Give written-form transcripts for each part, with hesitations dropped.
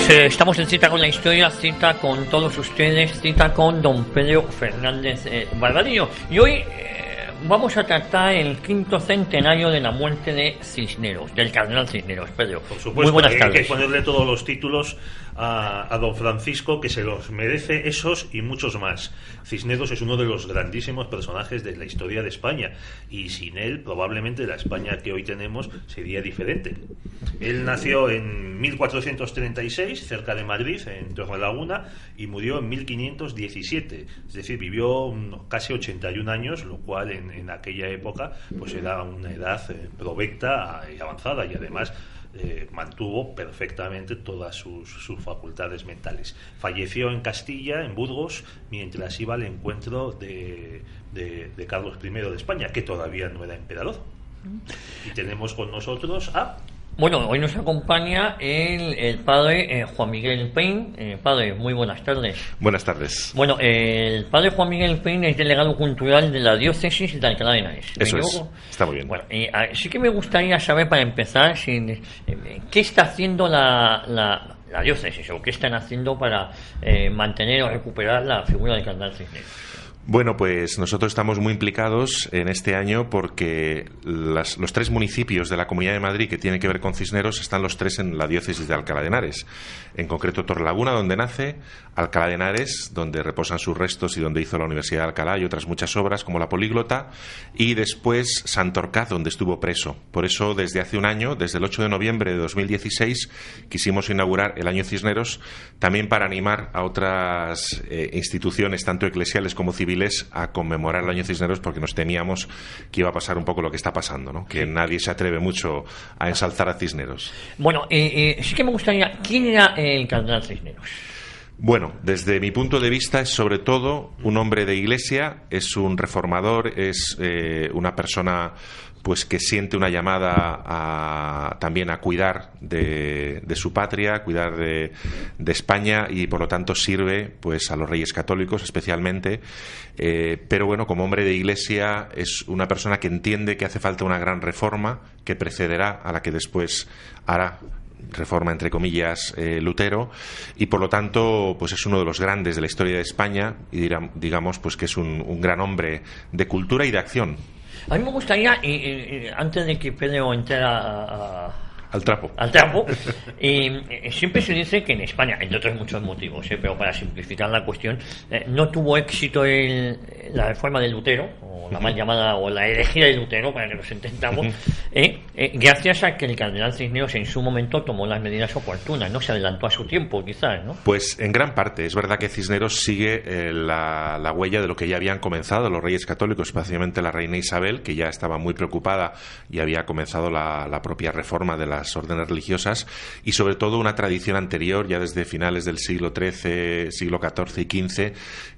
Pues estamos en Cita con la Historia, cita con todos ustedes, cita con don Pedro Fernández Barbadillo. Y hoy vamos a tratar el 5º centenario de la muerte de Cisneros, del cardenal Cisneros. Pedro, por supuesto, muy buenas tardes. Hay que ponerle todos los títulos a don Francisco, que se los merece, esos y muchos más. Cisneros es uno de los grandísimos personajes de la historia de España, y sin él probablemente la España que hoy tenemos sería diferente. Él nació en 1436 cerca de Madrid, en Torrelaguna, y murió en 1517, es decir, vivió casi 81 años, lo cual en aquella época pues era una edad provecta y avanzada, y además mantuvo perfectamente todas sus facultades mentales. Falleció en Castilla, en Burgos, mientras iba al encuentro de Carlos I de España, que todavía no era emperador. Y tenemos con nosotros a... Bueno, hoy nos acompaña el padre Juan Miguel Pein. Padre, muy buenas tardes. Buenas tardes. Bueno, el padre Juan Miguel Pein es delegado cultural de la diócesis de Alcalá de Henares. Eso es, está muy bien. Bueno, sí que me gustaría saber, para empezar, qué está haciendo la diócesis, o qué están haciendo para mantener o recuperar la figura del cardenal Cisneros. Bueno, pues nosotros estamos muy implicados en este año porque los 3 municipios de la Comunidad de Madrid que tienen que ver con Cisneros están los 3 en la diócesis de Alcalá de Henares. En concreto, Torrelaguna, donde nace, Alcalá de Henares, donde reposan sus restos y donde hizo la Universidad de Alcalá y otras muchas obras como la Políglota, y después Santorcaz, donde estuvo preso. Por eso, desde hace un año, desde el 8 de noviembre de 2016, quisimos inaugurar el Año Cisneros, también para animar a otras instituciones, tanto eclesiales como civiles, a conmemorar el Año Cisneros, porque nos temíamos que iba a pasar un poco lo que está pasando, ¿no? Que nadie se atreve mucho a ensalzar a Cisneros. Bueno, sí que me gustaría, ¿quién era el cardenal Cisneros? Bueno, desde mi punto de vista es sobre todo un hombre de iglesia, es un reformador, es una persona pues que siente una llamada también a cuidar de su patria, a cuidar de España, y por lo tanto sirve pues a los reyes católicos especialmente, pero bueno, como hombre de iglesia es una persona que entiende que hace falta una gran reforma que precederá a la que después hará, reforma entre comillas, Lutero, y por lo tanto pues es uno de los grandes de la historia de España, y digamos pues que es un gran hombre de cultura y de acción. A mí me gustaría, antes de que Pedro entrara al trapo, siempre se dice que en España, entre otros muchos motivos, pero para simplificar la cuestión, no tuvo éxito la reforma de Lutero, o la mal llamada, o la herejía de Lutero, para que nos entendamos, gracias a que el cardenal Cisneros en su momento tomó las medidas oportunas, ¿no? Se adelantó a su tiempo, quizás, ¿no? Pues en gran parte. Es verdad que Cisneros sigue la huella de lo que ya habían comenzado los reyes católicos, especialmente la reina Isabel, que ya estaba muy preocupada y había comenzado la propia reforma de las órdenes religiosas, y sobre todo una tradición anterior, ya desde finales del siglo XIII, siglo XIV y XV,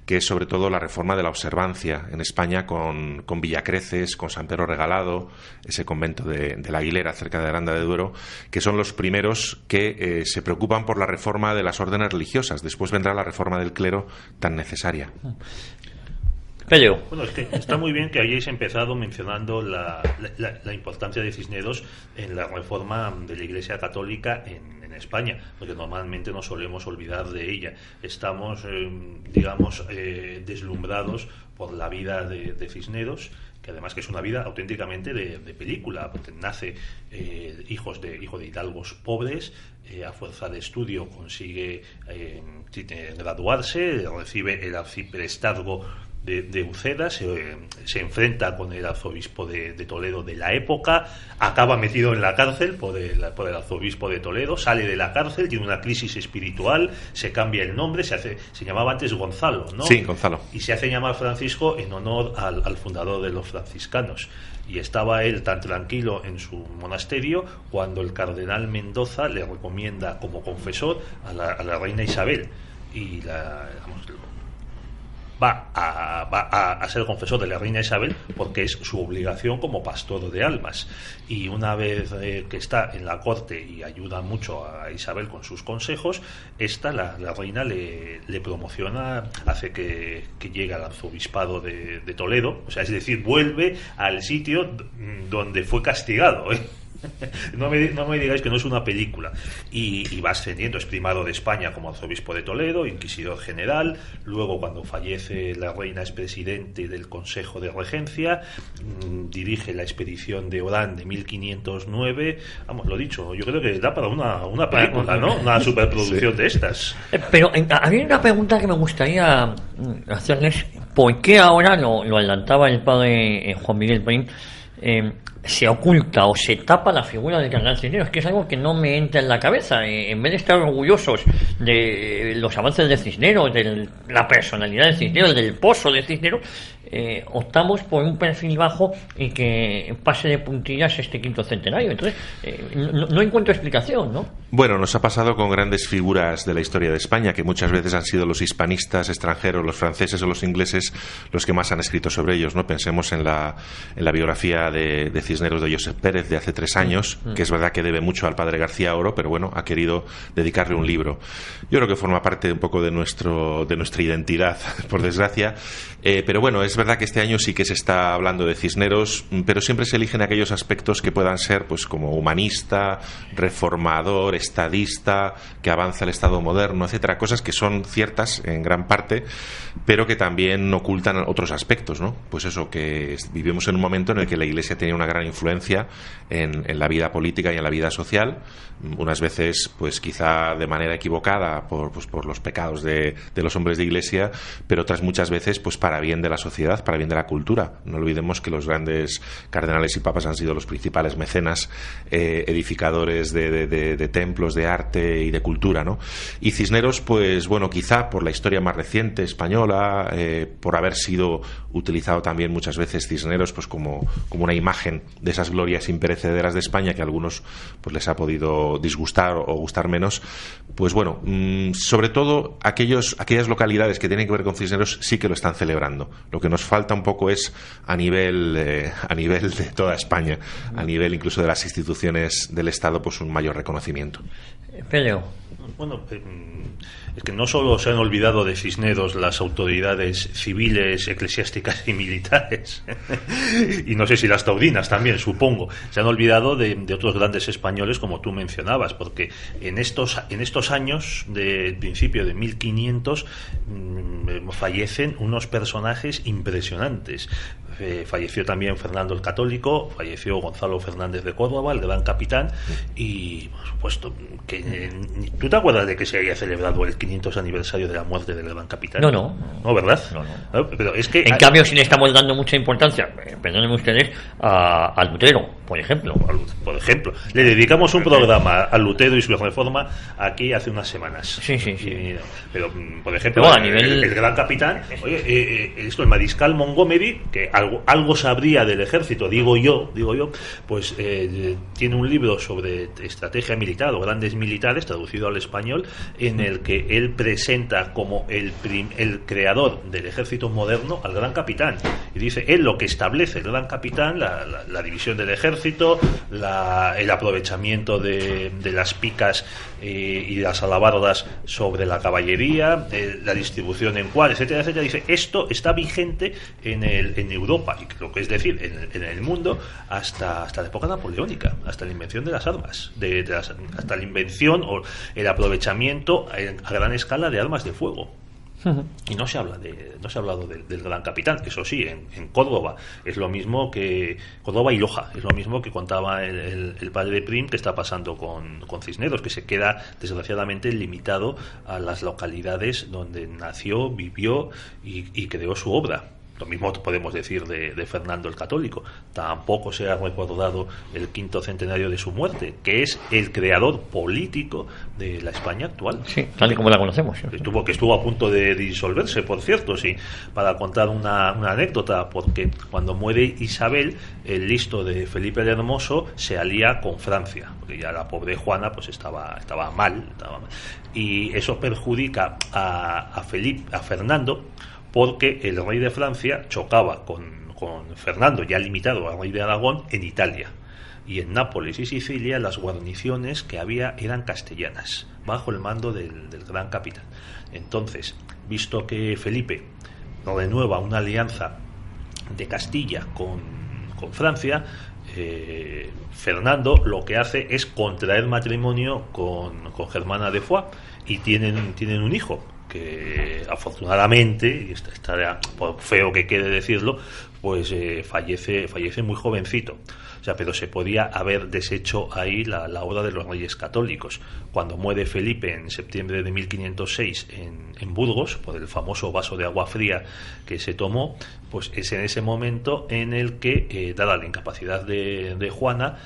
que es sobre todo la reforma de la observancia en España con Villacreces, con San Pedro Regalado, ese convento de la Aguilera cerca de Aranda de Duero, que son los primeros que se preocupan por la reforma de las órdenes religiosas. Después vendrá la reforma del clero tan necesaria. Pedro. Bueno, es que está muy bien que hayáis empezado mencionando la importancia de Cisneros en la reforma de la Iglesia Católica en España, porque normalmente nos solemos olvidar de ella. Estamos, deslumbrados por la vida de Cisneros, que además que es una vida auténticamente de película, porque nace hijo de hidalgos pobres, a fuerza de estudio consigue graduarse, recibe el arciprestazgo de Uceda, se enfrenta con el arzobispo de Toledo de la época, acaba metido en la cárcel por el arzobispo de Toledo, sale de la cárcel, tiene una crisis espiritual, se cambia el nombre, se llamaba antes Gonzalo, ¿no? Sí, Gonzalo. Y se hace llamar Francisco en honor al fundador de los franciscanos. Y estaba él tan tranquilo en su monasterio cuando el cardenal Mendoza le recomienda como confesor a la reina Isabel, y va a ser confesor de la reina Isabel porque es su obligación como pastor de almas. Y una vez que está en la corte y ayuda mucho a Isabel con sus consejos, la reina le promociona, hace que llegue al arzobispado de Toledo, o sea, es decir, vuelve al sitio donde fue castigado, No me digáis que no es una película. Y va ascendiendo, es primado de España como arzobispo de Toledo, inquisidor general, luego cuando fallece la reina es presidente del Consejo de Regencia, dirige la expedición de Orán de 1509. Vamos, lo dicho, yo creo que da para una película, ¿no? Una superproducción de estas. Pero había una pregunta que me gustaría hacerles. ¿Por qué ahora, lo adelantaba el padre Juan Miguel Prim, se oculta o se tapa la figura del cardenal Cisneros? Que es algo que no me entra en la cabeza. En vez de estar orgullosos de los avances de Cisneros, de la personalidad de Cisneros, del pozo de Cisneros, optamos por un perfil bajo y que pase de puntillas este quinto centenario. Entonces, no encuentro explicación, ¿no? Bueno, nos ha pasado con grandes figuras de la historia de España, que muchas veces han sido los hispanistas extranjeros, los franceses o los ingleses, los que más han escrito sobre ellos, ¿no? Pensemos en la biografía de Cisneros de Josep Pérez de hace 3 años, que es verdad que debe mucho al padre García Oro, pero bueno, ha querido dedicarle un libro. Yo creo que forma parte un poco de nuestra identidad, por desgracia. Pero bueno, es verdad que este año sí que se está hablando de Cisneros, pero siempre se eligen aquellos aspectos que puedan ser, pues, como humanista, reformador, estadista, que avanza el Estado moderno, etcétera, cosas que son ciertas en gran parte, pero que también ocultan otros aspectos, ¿no? Pues eso, que vivimos en un momento en el que la Iglesia tenía una gran influencia en la vida política y en la vida social, unas veces, pues quizá de manera equivocada por los pecados de los hombres de Iglesia, pero otras muchas veces, pues para bien de la sociedad, para bien de la cultura. No olvidemos que los grandes cardenales y papas han sido los principales mecenas, edificadores de templos, de arte y de cultura, ¿no? Y Cisneros, pues bueno, quizá por la historia más reciente española, por haber sido utilizado también muchas veces Cisneros, pues como una imagen de esas glorias imperecederas de España, que a algunos pues les ha podido disgustar o gustar menos, pues bueno, sobre todo aquellas localidades que tienen que ver con Cisneros sí que lo están celebrando. Lo que nos falta un poco es a nivel de toda España, a nivel incluso de las instituciones del Estado, pues un mayor reconocimiento. Pedro. Bueno, es que no solo se han olvidado de Cisneros las autoridades civiles, eclesiásticas y militares, y no sé si las taurinas también, supongo, se han olvidado de otros grandes españoles, como tú mencionabas, porque en estos años del principio de 1500 fallecen unos personajes impresionantes. Falleció también Fernando el Católico, falleció Gonzalo Fernández de Córdoba, el gran capitán, y por supuesto, ¿tú te acuerdas de que se haya celebrado el 500 aniversario de la muerte del gran capitán? No, ¿verdad? No. Pero es que en cambio, sí le estamos dando mucha importancia, perdónenme ustedes, a Lutero, por ejemplo. Le dedicamos un programa a Lutero y su reforma aquí hace unas semanas. Sí. Pero, por ejemplo, pero, a nivel... el gran capitán, el mariscal Montgomery, que algo sabría del ejército, digo yo, pues tiene un libro sobre estrategia militar o grandes militares, traducido al español, en el que él presenta como el creador del ejército moderno al gran capitán, y dice él lo que establece el gran capitán, la división del ejército, el aprovechamiento de las picas y las alabardas sobre la caballería, la distribución en cuál, etcétera, dice esto está vigente en Europa, y lo que es decir en el mundo hasta la época napoleónica, hasta la invención de las armas, hasta la invención o el aprovechamiento a gran escala de armas de fuego. Y no se ha hablado del gran capitán. Eso sí, en Córdoba es lo mismo que Córdoba y Loja, es lo mismo que contaba el padre Prim, que está pasando con Cisneros, que se queda desgraciadamente limitado a las localidades donde nació, vivió y creó su obra. Lo mismo podemos decir de Fernando el Católico. Tampoco se ha recordado el quinto centenario de su muerte, que es el creador político de la España actual. Sí, tal y como la conocemos. Que estuvo a punto de disolverse, por cierto, sí. Para contar una anécdota, porque cuando muere Isabel, el listo de Felipe el Hermoso se alía con Francia, porque ya la pobre Juana pues estaba mal. Y eso perjudica a Fernando, porque el rey de Francia chocaba con Fernando, ya limitado al rey de Aragón, en Italia. Y en Nápoles y Sicilia las guarniciones que había eran castellanas, bajo el mando del gran capitán. Entonces, visto que Felipe renueva una alianza de Castilla con Francia, Fernando lo que hace es contraer matrimonio con Germana de Foix y tienen un hijo que afortunadamente, y está por feo que quede decirlo, pues fallece muy jovencito. O sea, pero se podía haber deshecho ahí la obra de los Reyes Católicos. Cuando muere Felipe en septiembre de 1506 en Burgos, por el famoso vaso de agua fría que se tomó, pues es en ese momento en el que, dada la incapacidad de Juana,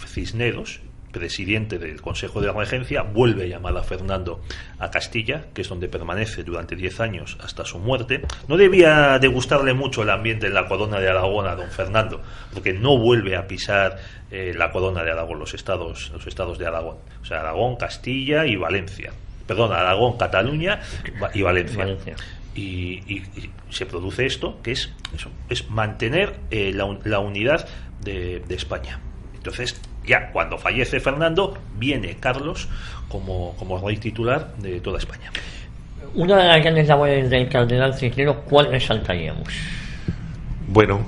Cisneros, presidente del Consejo de Regencia, vuelve a llamar a Fernando a Castilla, que es donde permanece durante 10 años hasta su muerte. No debía de gustarle mucho el ambiente en la corona de Aragón a don Fernando, porque no vuelve a pisar la corona de Aragón, los estados de Aragón. O sea, Aragón, Castilla y Valencia. Perdón, Aragón, Cataluña y Valencia. Y se produce esto, que es mantener la unidad de España. Entonces, ya cuando fallece Fernando, viene Carlos como rey titular de toda España. Una de las grandes labores del cardenal Cisneros, ¿cuál resaltaríamos? Bueno,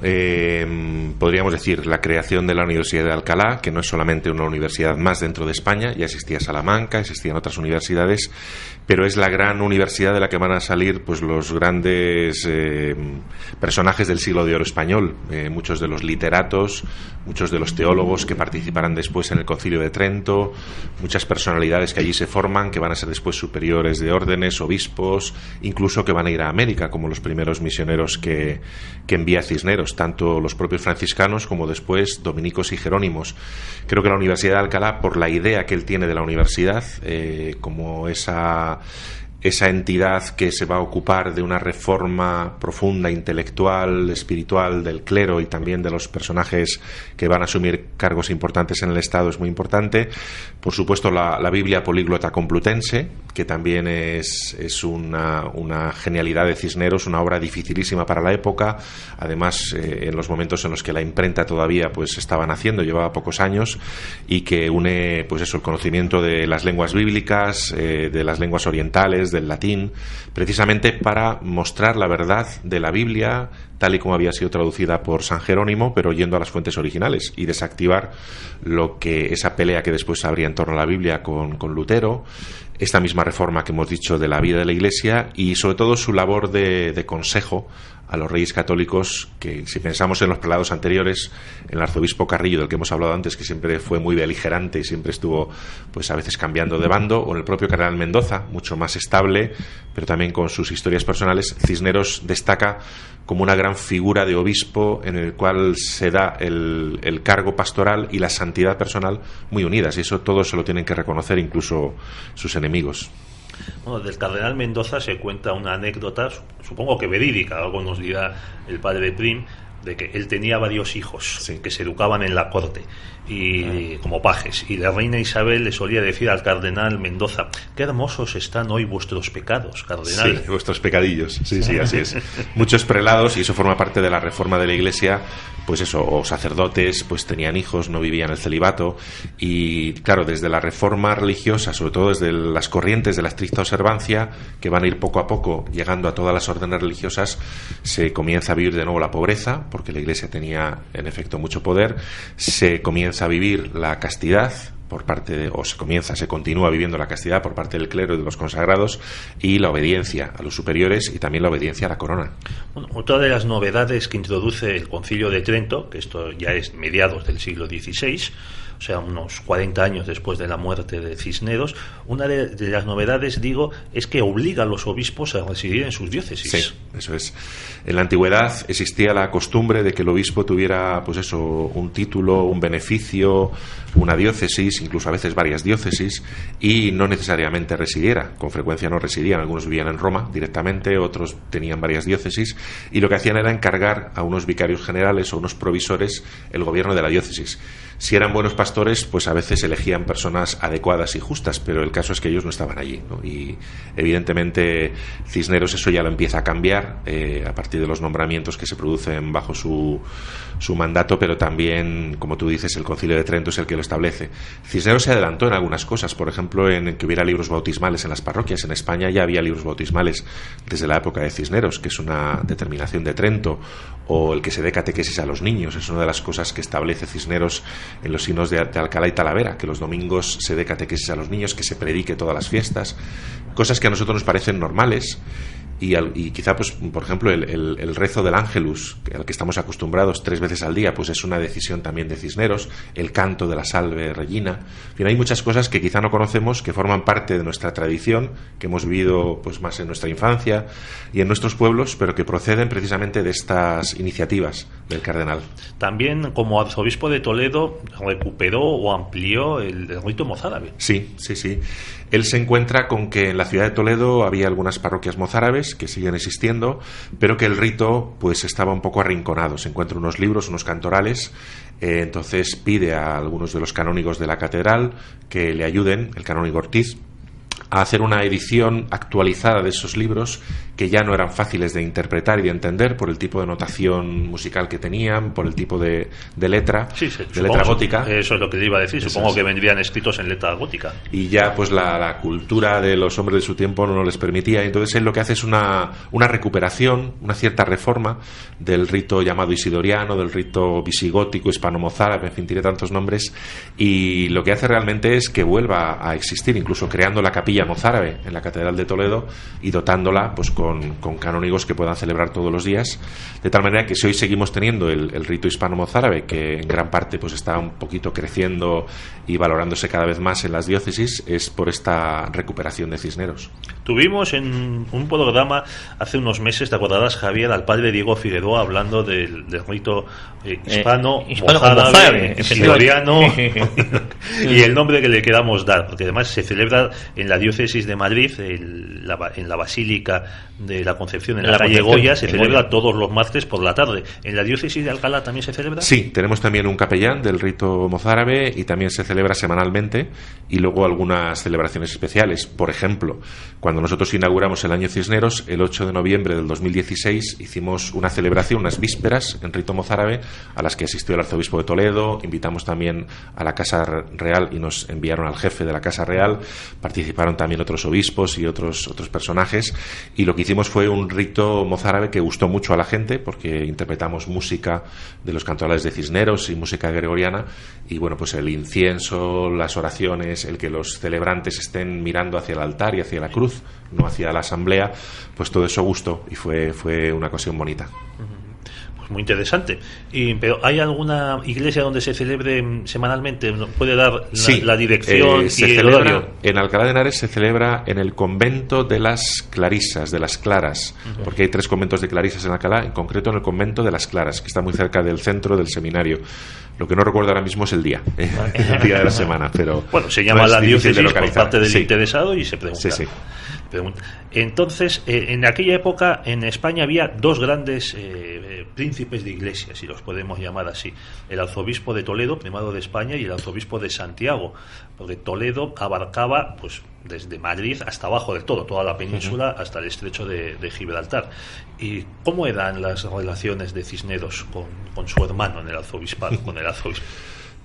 podríamos decir la creación de la Universidad de Alcalá, que no es solamente una universidad más dentro de España, ya existía Salamanca, existían otras universidades, pero es la gran universidad de la que van a salir pues los grandes personajes del siglo de oro español, muchos de los literatos, muchos de los teólogos que participarán después en el Concilio de Trento, muchas personalidades que allí se forman, que van a ser después superiores de órdenes, obispos, incluso que van a ir a América, como los primeros misioneros que envía Cisneros, tanto los propios franciscanos como después dominicos y jerónimos. Creo que la Universidad de Alcalá, por la idea que él tiene de la universidad, como esa entidad que se va a ocupar de una reforma profunda, intelectual, espiritual del clero y también de los personajes que van a asumir cargos importantes en el Estado, es muy importante. Por supuesto, la Biblia políglota complutense, que también es una genialidad de Cisneros, una obra dificilísima para la época, además en los momentos en los que la imprenta todavía pues estaba naciendo, llevaba pocos años, y que une pues eso, el conocimiento de las lenguas bíblicas, de las lenguas orientales, del latín, precisamente para mostrar la verdad de la Biblia tal y como había sido traducida por San Jerónimo, pero yendo a las fuentes originales y desactivar esa pelea que después habría en torno a la Biblia con Lutero, esta misma reforma que hemos dicho de la vida de la Iglesia y sobre todo su labor de consejo a los reyes católicos, que si pensamos en los prelados anteriores, el arzobispo Carrillo, del que hemos hablado antes, que siempre fue muy beligerante y siempre estuvo pues a veces cambiando de bando, o en el propio cardenal Mendoza, mucho más estable, pero también con sus historias personales, Cisneros destaca como una gran figura de obispo en el cual se da el cargo pastoral y la santidad personal muy unidas, y eso todos se lo tienen que reconocer, incluso sus enemigos. Bueno, del cardenal Mendoza se cuenta una anécdota, supongo que verídica, algo nos dirá el padre Prim, de que él tenía varios hijos, sí, que se educaban en la corte y como pajes, y la reina Isabel le solía decir al cardenal Mendoza: qué hermosos están hoy vuestros pecados, cardenal. Sí, vuestros pecadillos, sí, así es. Muchos prelados, y eso forma parte de la reforma de la Iglesia, pues eso, o sacerdotes, pues tenían hijos, no vivían el celibato, y claro, desde la reforma religiosa, sobre todo desde las corrientes de la estricta observancia, que van a ir poco a poco llegando a todas las órdenes religiosas, se comienza a vivir de nuevo la pobreza, porque la Iglesia tenía en efecto mucho poder, se comienza a vivir la castidad por parte se continúa viviendo la castidad por parte del clero y de los consagrados, y la obediencia a los superiores y también la obediencia a la corona. Bueno, otra de las novedades que introduce el Concilio de Trento, que esto ya es mediados del siglo XVI, o sea, unos 40 años después de la muerte de Cisneros, una de las novedades, digo, es que obliga a los obispos a residir en sus diócesis. Sí, eso es. En la antigüedad existía la costumbre de que el obispo tuviera, pues eso, un título, un beneficio, una diócesis, incluso a veces varias diócesis, y no necesariamente residiera. Con frecuencia no residían, algunos vivían en Roma directamente, otros tenían varias diócesis, y lo que hacían era encargar a unos vicarios generales o unos provisores el gobierno de la diócesis. Si eran buenos pastores pues a veces elegían personas adecuadas y justas, pero el caso es que ellos no estaban allí, ¿no? Y evidentemente Cisneros eso ya lo empieza a cambiar a partir de los nombramientos que se producen bajo su mandato, pero también, como tú dices, el Concilio de Trento es el que lo establece. Cisneros se adelantó en algunas cosas, por ejemplo, en que hubiera libros bautismales en las parroquias. En España ya había libros bautismales desde la época de Cisneros, que es una determinación de Trento, o el que se dé catequesis a los niños. Es una de las cosas que establece Cisneros en los signos de Alcalá y Talavera, que los domingos se dé catequesis a los niños, que se predique todas las fiestas, cosas que a nosotros nos parecen normales. Y quizá, pues, por ejemplo, el rezo del Ángelus, al que estamos acostumbrados 3 veces al día, pues es una decisión también de Cisneros, el canto de la Salve Regina. En fin, hay muchas cosas que quizá no conocemos, que forman parte de nuestra tradición, que hemos vivido pues más en nuestra infancia y en nuestros pueblos, pero que proceden precisamente de estas iniciativas del cardenal. También, como arzobispo de Toledo, recuperó o amplió el rito mozárabe. Sí. Él se encuentra con que en la ciudad de Toledo había algunas parroquias mozárabes que siguen existiendo, pero que el rito pues estaba un poco arrinconado. Se encuentran unos libros, unos cantorales, entonces pide a algunos de los canónigos de la catedral que le ayuden, el canónigo Ortiz, a hacer una edición actualizada de esos libros que ya no eran fáciles de interpretar y de entender por el tipo de notación musical que tenían, por el tipo de letra, letra gótica. Eso es lo que le iba a decir, supongo que vendrían escritos en letra gótica. Y ya pues la cultura de los hombres de su tiempo no les permitía, entonces él lo que hace es una recuperación, una cierta reforma del rito llamado isidoriano, del rito visigótico, hispano-mozárabe, en fin, tiene tantos nombres, y lo que hace realmente es que vuelva a existir, incluso creando la capilla mozárabe en la Catedral de Toledo y dotándola pues con canónigos que puedan celebrar todos los días, de tal manera que si hoy seguimos teniendo el rito hispano-mozárabe, que en gran parte pues está un poquito creciendo y valorándose cada vez más en las diócesis, es por esta recuperación de Cisneros. Tuvimos en un programa hace unos meses, ¿te acordarás, Javier, al padre Diego Figueroa hablando del rito hispano-mozárabe, isidoriano, y el nombre que le queramos dar, porque además se celebra en la diócesis de Madrid, en la Basílica de la Concepción, en la calle Goya, se celebra todos los martes por la tarde. ¿En la diócesis de Alcalá también se celebra? Sí, tenemos también un capellán del rito mozárabe y también se celebra semanalmente, y luego algunas celebraciones especiales. Por ejemplo, cuando nosotros inauguramos el año Cisneros, el 8 de noviembre del 2016, hicimos una celebración, unas vísperas en rito mozárabe, a las que asistió el arzobispo de Toledo. Invitamos también a la Casa Real y nos enviaron al jefe de la Casa Real. Participaron también otros obispos y otros personajes, y lo que hicimos fue un rito mozárabe que gustó mucho a la gente, porque interpretamos música de los cantorales de Cisneros y música gregoriana, y bueno, pues el incienso, las oraciones, el que los celebrantes estén mirando hacia el altar y hacia la cruz, no hacia la asamblea, pues todo eso gustó y fue una ocasión bonita. Pues muy interesante. Pero ¿hay alguna iglesia donde se celebre semanalmente? ¿Puede dar la dirección y el horario? En Alcalá de Henares se celebra en el convento de las Clarisas, de las Claras, porque hay 3 conventos de Clarisas en Alcalá, en concreto en el convento de las Claras, que está muy cerca del centro del seminario. Lo que no recuerdo ahora mismo es el día, el día de la semana, pero bueno, se llama la diócesis por parte del interesado y se pregunta. Sí. Entonces, en aquella época en España había 2 grandes príncipes de iglesia, si los podemos llamar así: el arzobispo de Toledo, primado de España, y el arzobispo de Santiago, porque Toledo abarcaba pues desde Madrid hasta abajo del todo, toda la península, hasta el estrecho de Gibraltar. ¿Y cómo eran las relaciones de Cisneros con su hermano en el arzobispado, con el arzobispo?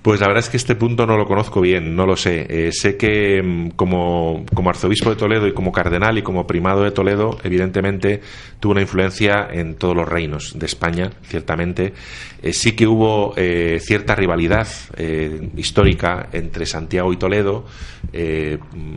Pues la verdad es que este punto no lo conozco bien, no lo sé. Sé que como arzobispo de Toledo y como cardenal y como primado de Toledo, evidentemente tuvo una influencia en todos los reinos de España, ciertamente. Sí que hubo cierta rivalidad histórica entre Santiago y Toledo,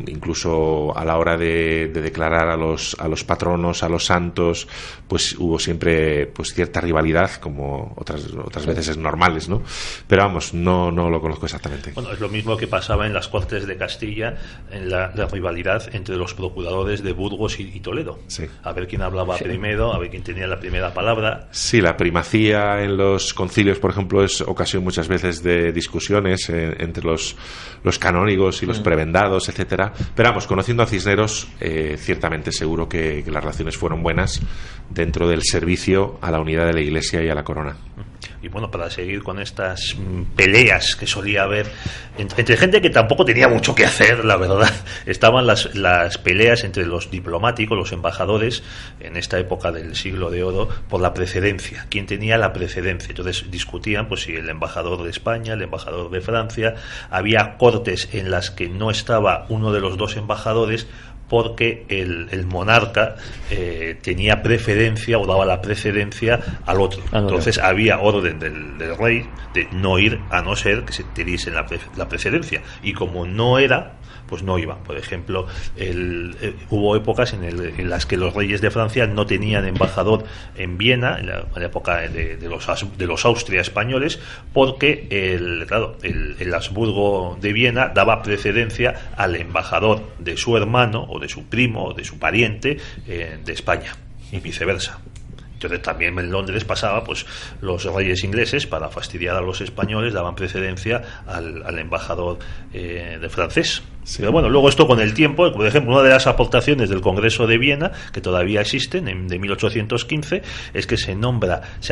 incluso a la hora de declarar a los patronos, a los santos, pues hubo siempre pues cierta rivalidad, como otras veces es normales, ¿no? Pero vamos, no lo conozco exactamente. Bueno, es lo mismo que pasaba en las Cortes de Castilla, en la rivalidad entre los procuradores de Burgos y Toledo. Sí. A ver quién hablaba primero, a ver quién tenía la primera palabra. Sí, la primacía en los concilios, por ejemplo, es ocasión muchas veces de discusiones entre los canónigos y los prebendados, etcétera. Pero vamos, conociendo a Cisneros, ciertamente seguro que las relaciones fueron buenas dentro del servicio a la unidad de la Iglesia y a la corona. Y bueno, para seguir con estas peleas que solía haber entre gente que tampoco tenía mucho que hacer, la verdad, estaban las peleas entre los diplomáticos, los embajadores, en esta época del siglo de oro, por la precedencia. ¿Quién tenía la precedencia? Entonces discutían pues si el embajador de España, el embajador de Francia. Había cortes en las que no estaba uno de los dos embajadores, porque el monarca tenía preferencia o daba la precedencia al otro. Entonces había orden del rey de no ir a no ser que se te diesen la precedencia. Y como no era, pues no iba. Por ejemplo, hubo épocas en las que los reyes de Francia no tenían embajador en Viena, en la época de los Austria españoles, porque el Habsburgo de Viena daba precedencia al embajador de su hermano o de su primo o de su pariente de España, y viceversa. Entonces también en Londres pasaba, pues los reyes ingleses, para fastidiar a los españoles, daban precedencia al embajador de francés. Sí. Pero bueno, luego esto con el tiempo, por ejemplo, una de las aportaciones del Congreso de Viena, que todavía existen, de 1815, es que se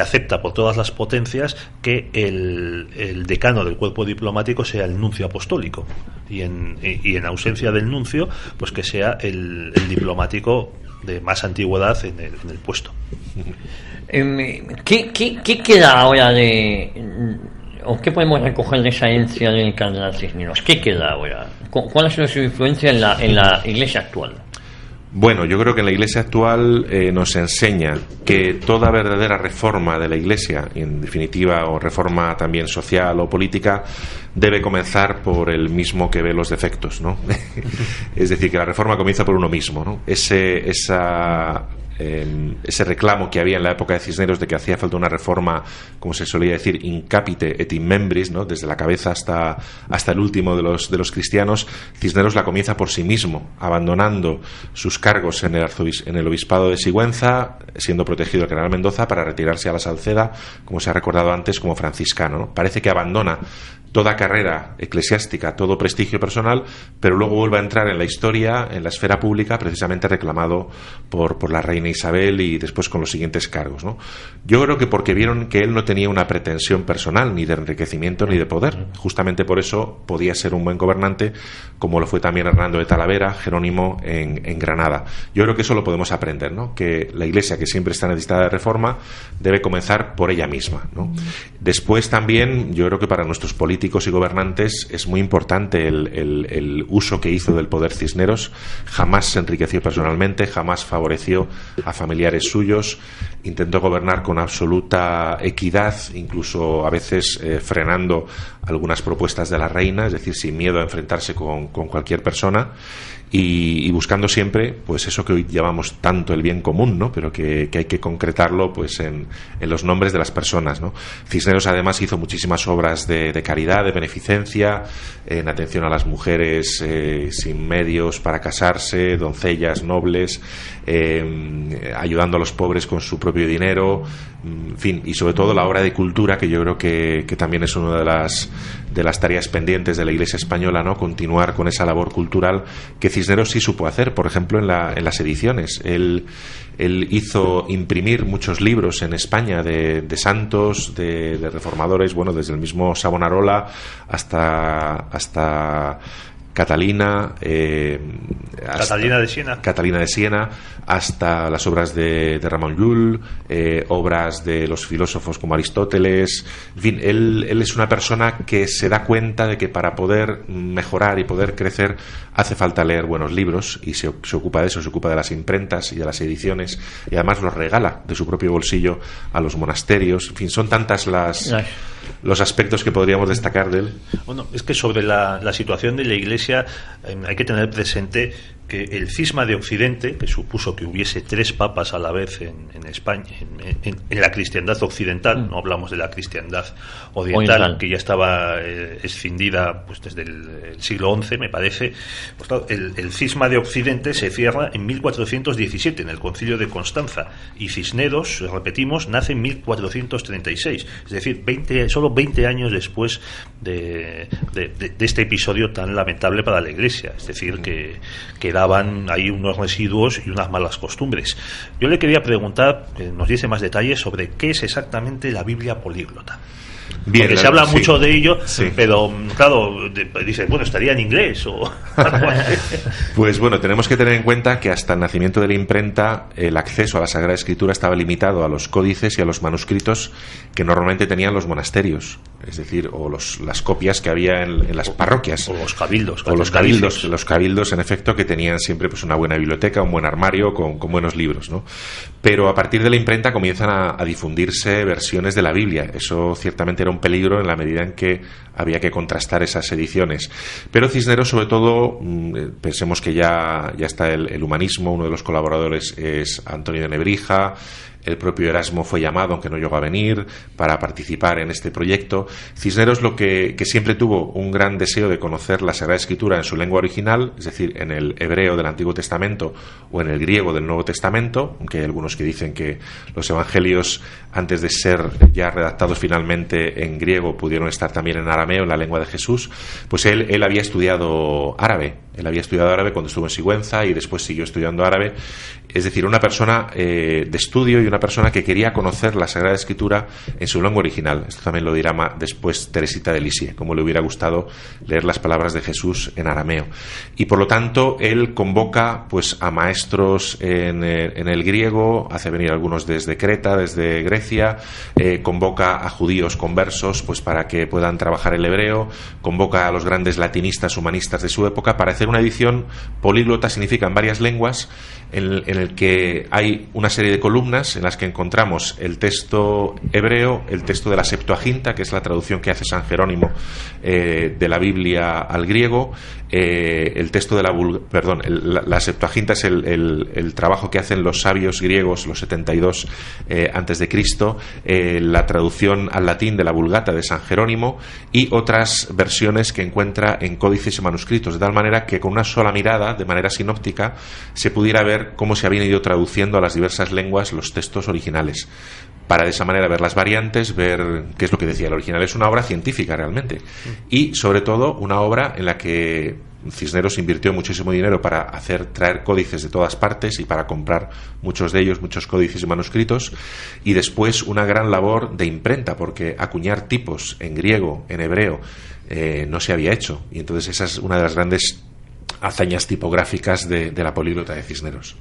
acepta por todas las potencias que el decano del cuerpo diplomático sea el nuncio apostólico, y en ausencia del nuncio, pues que sea el diplomático de más antigüedad en el puesto. ¿Qué queda ahora o qué podemos recoger de esa herencia del cardenal Cisneros? ¿Qué queda ahora? ¿Cuál ha sido su influencia en la Iglesia actual? Bueno, yo creo que en la Iglesia actual nos enseña que toda verdadera reforma de la Iglesia, en definitiva, o reforma también social o política, debe comenzar por el mismo que ve los defectos, ¿no? Es decir, que la reforma comienza por uno mismo, ¿no? Ese reclamo que había en la época de Cisneros de que hacía falta una reforma, como se solía decir, in capite et in membris, ¿no? Desde la cabeza hasta el último de los cristianos. Cisneros la comienza por sí mismo, abandonando sus cargos en el obispado de Sigüenza, siendo protegido el cardenal Mendoza, para retirarse a la Salceda, como se ha recordado antes, como franciscano, ¿no? Parece que abandona toda carrera eclesiástica, todo prestigio personal, pero luego vuelve a entrar en la historia, en la esfera pública, precisamente reclamado por la reina Isabel, y después con los siguientes cargos, ¿no? Yo creo que porque vieron que él no tenía una pretensión personal, ni de enriquecimiento ni de poder. Justamente por eso podía ser un buen gobernante, como lo fue también Hernando de Talavera, Jerónimo en Granada. Yo creo que eso lo podemos aprender, ¿no? Que la Iglesia, que siempre está necesitada de reforma, debe comenzar por ella misma, ¿no? Después también, yo creo que para nuestros políticos y gobernantes es muy importante el uso que hizo del poder Cisneros. Jamás se enriqueció personalmente, jamás favoreció a familiares suyos, intentó gobernar con absoluta equidad, incluso a veces frenando algunas propuestas de la reina, es decir, sin miedo a enfrentarse con cualquier persona, y buscando siempre, pues eso que hoy llamamos tanto el bien común, ¿no? Pero que hay que concretarlo, pues en los nombres de las personas, ¿no? Cisneros además hizo muchísimas obras de caridad, de beneficencia, en atención a las mujeres sin medios para casarse, doncellas, nobles, ayudando a los pobres con su propio dinero, en fin, y sobre todo la obra de cultura, que yo creo que también es una de las tareas pendientes de la Iglesia española, ¿no? Continuar con esa labor cultural que Cisneros sí supo hacer, por ejemplo, en las ediciones. Él hizo imprimir muchos libros en España de santos, de reformadores, bueno, desde el mismo Savonarola hasta Catalina de Siena, hasta las obras de Ramón Llull, obras de los filósofos como Aristóteles. En fin, él es una persona que se da cuenta de que para poder mejorar y poder crecer hace falta leer buenos libros, y se ocupa de eso, se ocupa de las imprentas y de las ediciones, y además los regala de su propio bolsillo a los monasterios. En fin, son tantas los aspectos que podríamos destacar de él. Bueno, es que sobre la situación de la Iglesia hay que tener presente que el cisma de Occidente, que supuso que hubiese 3 papas a la vez en España, en la cristiandad occidental, no hablamos de la cristiandad oriental, que ya estaba escindida pues desde el siglo XI, me parece. Pues claro, el cisma de Occidente se cierra en 1417, en el Concilio de Constanza, y Cisneros, repetimos, nace en 1436, es decir, solo 20 años después de este episodio tan lamentable para la Iglesia. Es decir, que da quedaban ahí unos residuos y unas malas costumbres. Yo le quería preguntar que nos diese más detalles sobre qué es exactamente la Biblia políglota. Bien, porque se habla sí, mucho de ello, sí. Pero claro, dice, bueno, estaría en inglés o algo así. Pues bueno, tenemos que tener en cuenta que hasta el nacimiento de la imprenta el acceso a la Sagrada Escritura estaba limitado a los códices y a los manuscritos que normalmente tenían los monasterios, es decir, o las copias que había en las parroquias. O los cabildos. O los cabildos, en efecto, que tenían siempre pues una buena biblioteca, un buen armario con buenos libros, ¿no? Pero a partir de la imprenta comienzan a difundirse versiones de la Biblia. Eso ciertamente era un peligro en la medida en que había que contrastar esas ediciones. Pero Cisneros, sobre todo, pensemos que ya está el humanismo, uno de los colaboradores es Antonio de Nebrija. El propio Erasmo fue llamado, aunque no llegó a venir, para participar en este proyecto. Cisneros lo que siempre tuvo un gran deseo de conocer la Sagrada Escritura en su lengua original, es decir, en el hebreo del Antiguo Testamento o en el griego del Nuevo Testamento, aunque hay algunos que dicen que los evangelios, antes de ser ya redactados finalmente en griego, pudieron estar también en arameo, en la lengua de Jesús. Pues él había estudiado árabe. Él había estudiado árabe cuando estuvo en Sigüenza y después siguió estudiando árabe. Es decir, una persona de estudio y una persona que quería conocer la Sagrada Escritura en su lengua original. Esto también lo dirá después Teresita de Lisieux, cómo le hubiera gustado leer las palabras de Jesús en arameo. Y por lo tanto, él convoca pues a maestros en el griego, hace venir algunos desde Creta, desde Grecia, convoca a judíos conversos pues para que puedan trabajar el hebreo, convoca a los grandes latinistas, humanistas de su época para hacer una edición políglota, significa en varias lenguas, en el que hay una serie de columnas en las que encontramos el texto hebreo, el texto de la Septuaginta, que es la traducción que hace San Jerónimo de la Biblia al griego, el texto de la Septuaginta es el trabajo que hacen los sabios griegos, los 72 antes de Cristo, la traducción al latín de la Vulgata de San Jerónimo y otras versiones que encuentra en códices y manuscritos, de tal manera que con una sola mirada, de manera sinóptica, se pudiera ver cómo se habían ido traduciendo a las diversas lenguas los textos originales, para de esa manera ver las variantes, ver qué es lo que decía el original. Es una obra científica realmente y sobre todo una obra en la que Cisneros invirtió muchísimo dinero para traer códices de todas partes y para comprar muchos de ellos, muchos códices y manuscritos, y después una gran labor de imprenta, porque acuñar tipos en griego, en hebreo, no se había hecho, y entonces esa es una de las grandes hazañas tipográficas de la políglota de Cisneros.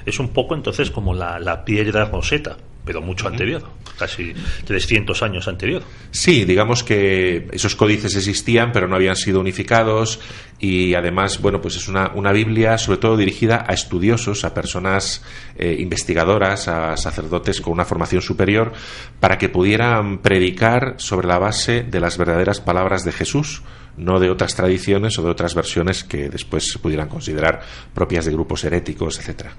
Es un poco entonces como la piedra Rosetta, pero mucho anterior, casi 300 años anterior. Sí, digamos que esos códices existían, pero no habían sido unificados, y además, bueno, pues es una Biblia sobre todo dirigida a estudiosos, a personas investigadoras, a sacerdotes con una formación superior, para que pudieran predicar sobre la base de las verdaderas palabras de Jesús, no de otras tradiciones o de otras versiones que después se pudieran considerar propias de grupos heréticos, etcétera.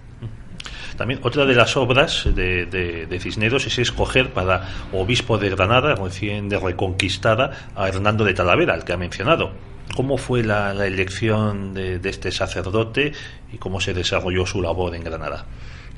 También otra de las obras de Cisneros es escoger para obispo de Granada, recién reconquistada, a Hernando de Talavera, al que ha mencionado. ¿Cómo fue la elección de este sacerdote y cómo se desarrolló su labor en Granada?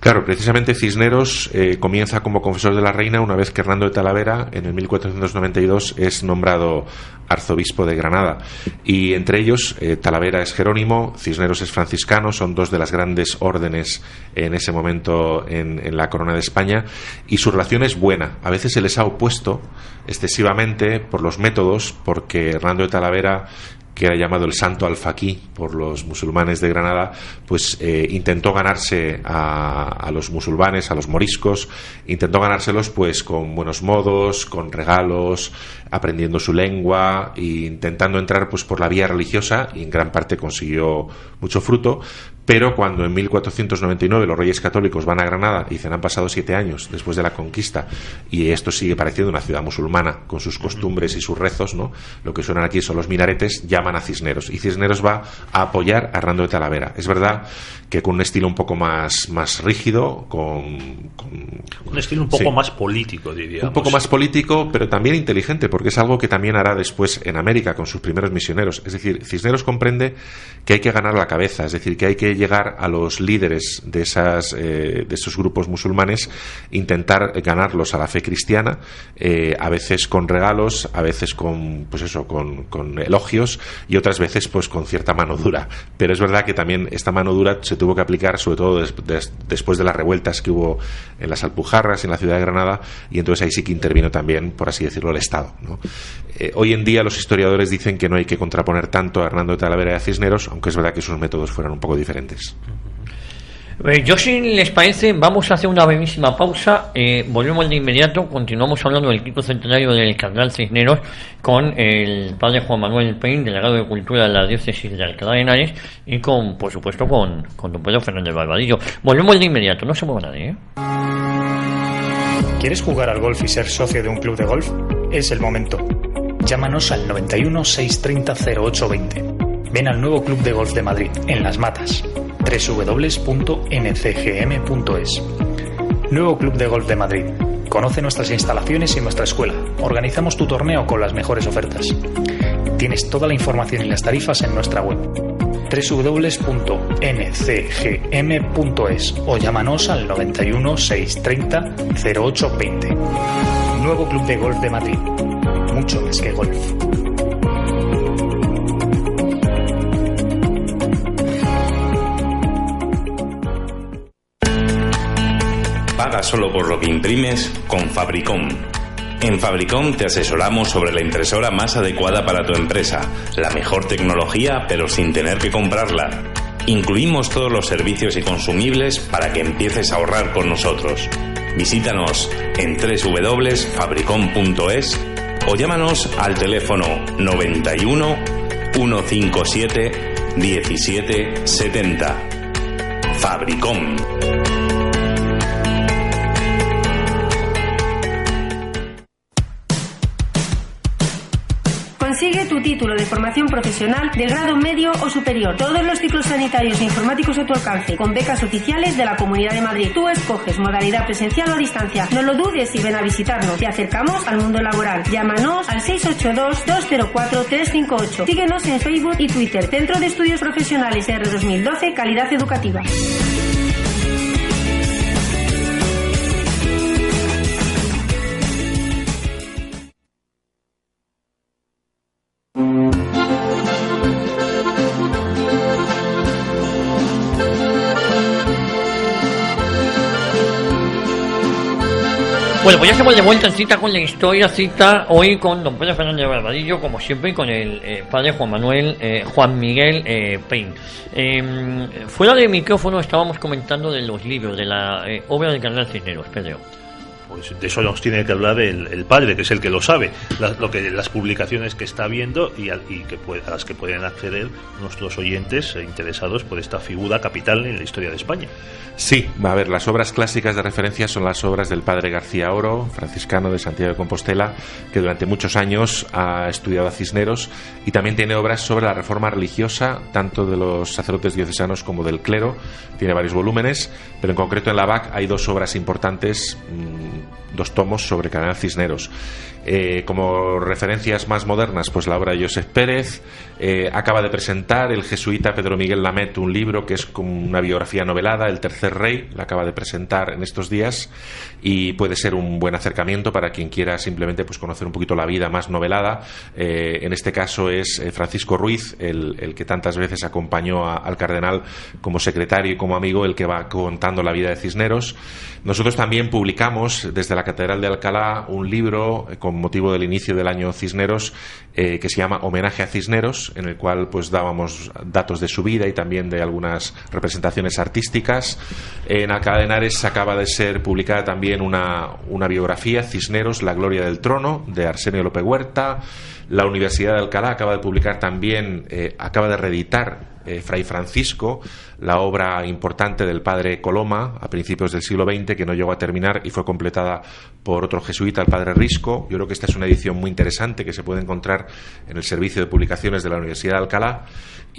Claro, precisamente Cisneros comienza como confesor de la reina una vez que Hernando de Talavera en el 1492 es nombrado arzobispo de Granada, y entre ellos Talavera es Jerónimo, Cisneros es franciscano, son dos de las grandes órdenes en ese momento en la corona de España, y su relación es buena. A veces se les ha opuesto excesivamente por los métodos, porque Hernando de Talavera, que era llamado el Santo Alfaquí por los musulmanes de Granada, pues intentó ganarse a los musulmanes, a los moriscos, intentó ganárselos pues con buenos modos, con regalos, aprendiendo su lengua e intentando entrar pues por la vía religiosa, y en gran parte consiguió mucho fruto. Pero cuando en 1499 los Reyes Católicos van a Granada y dicen han pasado 7 años después de la conquista y esto sigue pareciendo una ciudad musulmana con sus costumbres y sus rezos, ¿no? Lo que suenan aquí son los minaretes, llaman a Cisneros, y Cisneros va a apoyar a Hernando de Talavera. Es verdad que con un estilo un poco más rígido, con un estilo un poco más político, diríamos. Un poco más político, pero también inteligente, porque es algo que también hará después en América con sus primeros misioneros. Es decir, Cisneros comprende que hay que ganar la cabeza, es decir, que hay que llegar a los líderes de esos grupos musulmanes, intentar ganarlos a la fe cristiana, a veces con regalos, a veces con elogios, y otras veces pues con cierta mano dura. Pero es verdad que también esta mano dura se tuvo que aplicar sobre todo después de las revueltas que hubo en las Alpujarras, en la ciudad de Granada, y entonces ahí sí que intervino también, por así decirlo, el Estado, ¿no? Hoy en día los historiadores dicen que no hay que contraponer tanto a Hernando de Talavera y a Cisneros, aunque es verdad que sus métodos fueran un poco diferentes. Yo, si les parece, vamos a hacer una brevísima pausa, volvemos de inmediato, continuamos hablando del quinto centenario del cardenal Cisneros con el padre Juan Manuel Pein, delegado de Cultura de la Diócesis de Alcalá de Henares, y por supuesto con don Pedro Fernández Barbadillo. Volvemos de inmediato, no se mueva nadie, ¿eh? ¿Quieres jugar al golf y ser socio de un club de golf? Es el momento. Llámanos al 91 630 0820. Ven al nuevo Club de Golf de Madrid, en Las Matas. www.ncgm.es. Nuevo Club de Golf de Madrid. Conoce nuestras instalaciones y nuestra escuela. Organizamos tu torneo con las mejores ofertas. Tienes toda la información y las tarifas en nuestra web www.ncgm.es o llámanos al 91 630 0820. Nuevo Club de Golf de Madrid. Mucho más que golf. Paga solo por lo que imprimes con Fabricom. En Fabricom te asesoramos sobre la impresora más adecuada para tu empresa, la mejor tecnología pero sin tener que comprarla. Incluimos todos los servicios y consumibles para que empieces a ahorrar con nosotros. Visítanos en www.fabricom.es o llámanos al teléfono 91 157 1770. Fabricom. Consigue tu título de formación profesional de grado medio o superior. Todos los ciclos sanitarios e informáticos a tu alcance, con becas oficiales de la Comunidad de Madrid. Tú escoges modalidad presencial o a distancia. No lo dudes y ven a visitarnos. Te acercamos al mundo laboral. Llámanos al 682-204-358. Síguenos en Facebook y Twitter. Centro de Estudios Profesionales R 2012, Calidad Educativa. Bueno, pues ya estamos de vuelta en Cita con la Historia, cita hoy con don Pedro Fernández Barbadillo, como siempre, y con el padre Juan Miguel Pein. Fuera del micrófono estábamos comentando de los libros, de la obra del cardenal Cisneros, Pedro. Pues de eso nos tiene que hablar el padre, que es el que lo sabe, las publicaciones que está viendo y a las que pueden acceder nuestros oyentes interesados por esta figura capital en la historia de España. Sí, a ver, las obras clásicas de referencia son las obras del padre García Oro, franciscano de Santiago de Compostela, que durante muchos años ha estudiado a Cisneros, y también tiene obras sobre la reforma religiosa, tanto de los sacerdotes diocesanos como del clero. Tiene varios volúmenes, pero en concreto en la BAC hay dos obras importantes, dos tomos sobre Cardenal Cisneros. Como referencias más modernas, pues la obra de Josep Pérez. Acaba de presentar el jesuita Pedro Miguel Lamet un libro que es como una biografía novelada, El Tercer Rey, la acaba de presentar en estos días, y puede ser un buen acercamiento para quien quiera simplemente pues conocer un poquito la vida más novelada. En este caso es Francisco Ruiz, el que tantas veces acompañó al cardenal como secretario y como amigo, el que va contando la vida de Cisneros. Nosotros también publicamos desde la Catedral de Alcalá un libro con motivo del inicio del año Cisneros, que se llama Homenaje a Cisneros, en el cual pues dábamos datos de su vida y también de algunas representaciones artísticas. En Alcalá de Henares acaba de ser publicada también una biografía, Cisneros, la gloria del trono, de Arsenio López Huerta. La Universidad de Alcalá acaba de publicar también, acaba de reeditar Fray Francisco, la obra importante del padre Coloma a principios del siglo XX, que no llegó a terminar y fue completada por otro jesuita, el padre Risco. Yo creo que esta es una edición muy interesante que se puede encontrar en el servicio de publicaciones de la Universidad de Alcalá.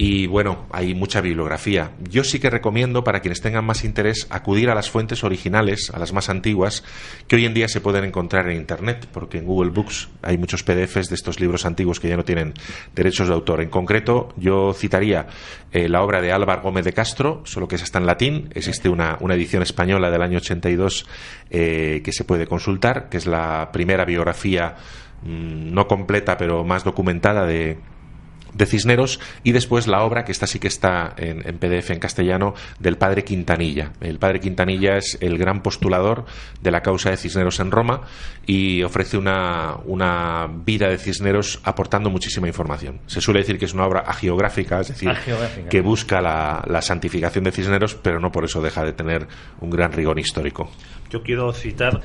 Y bueno, hay mucha bibliografía. Yo sí que recomiendo, para quienes tengan más interés, acudir a las fuentes originales, a las más antiguas, que hoy en día se pueden encontrar en Internet, porque en Google Books hay muchos PDFs de estos libros antiguos que ya no tienen derechos de autor. En concreto, yo citaría la obra de Álvar Gómez de Castro, solo que esa está en latín. Existe una edición española del año 82 que se puede consultar, que es la primera biografía no completa, pero más documentada de Cisneros, y después la obra, que esta sí que está en PDF en castellano, del padre Quintanilla. El padre Quintanilla es el gran postulador de la causa de Cisneros en Roma y ofrece una vida de Cisneros aportando muchísima información. Se suele decir que es una obra agiográfica, es decir, que busca la santificación de Cisneros, pero no por eso deja de tener un gran rigor histórico. Yo quiero citar,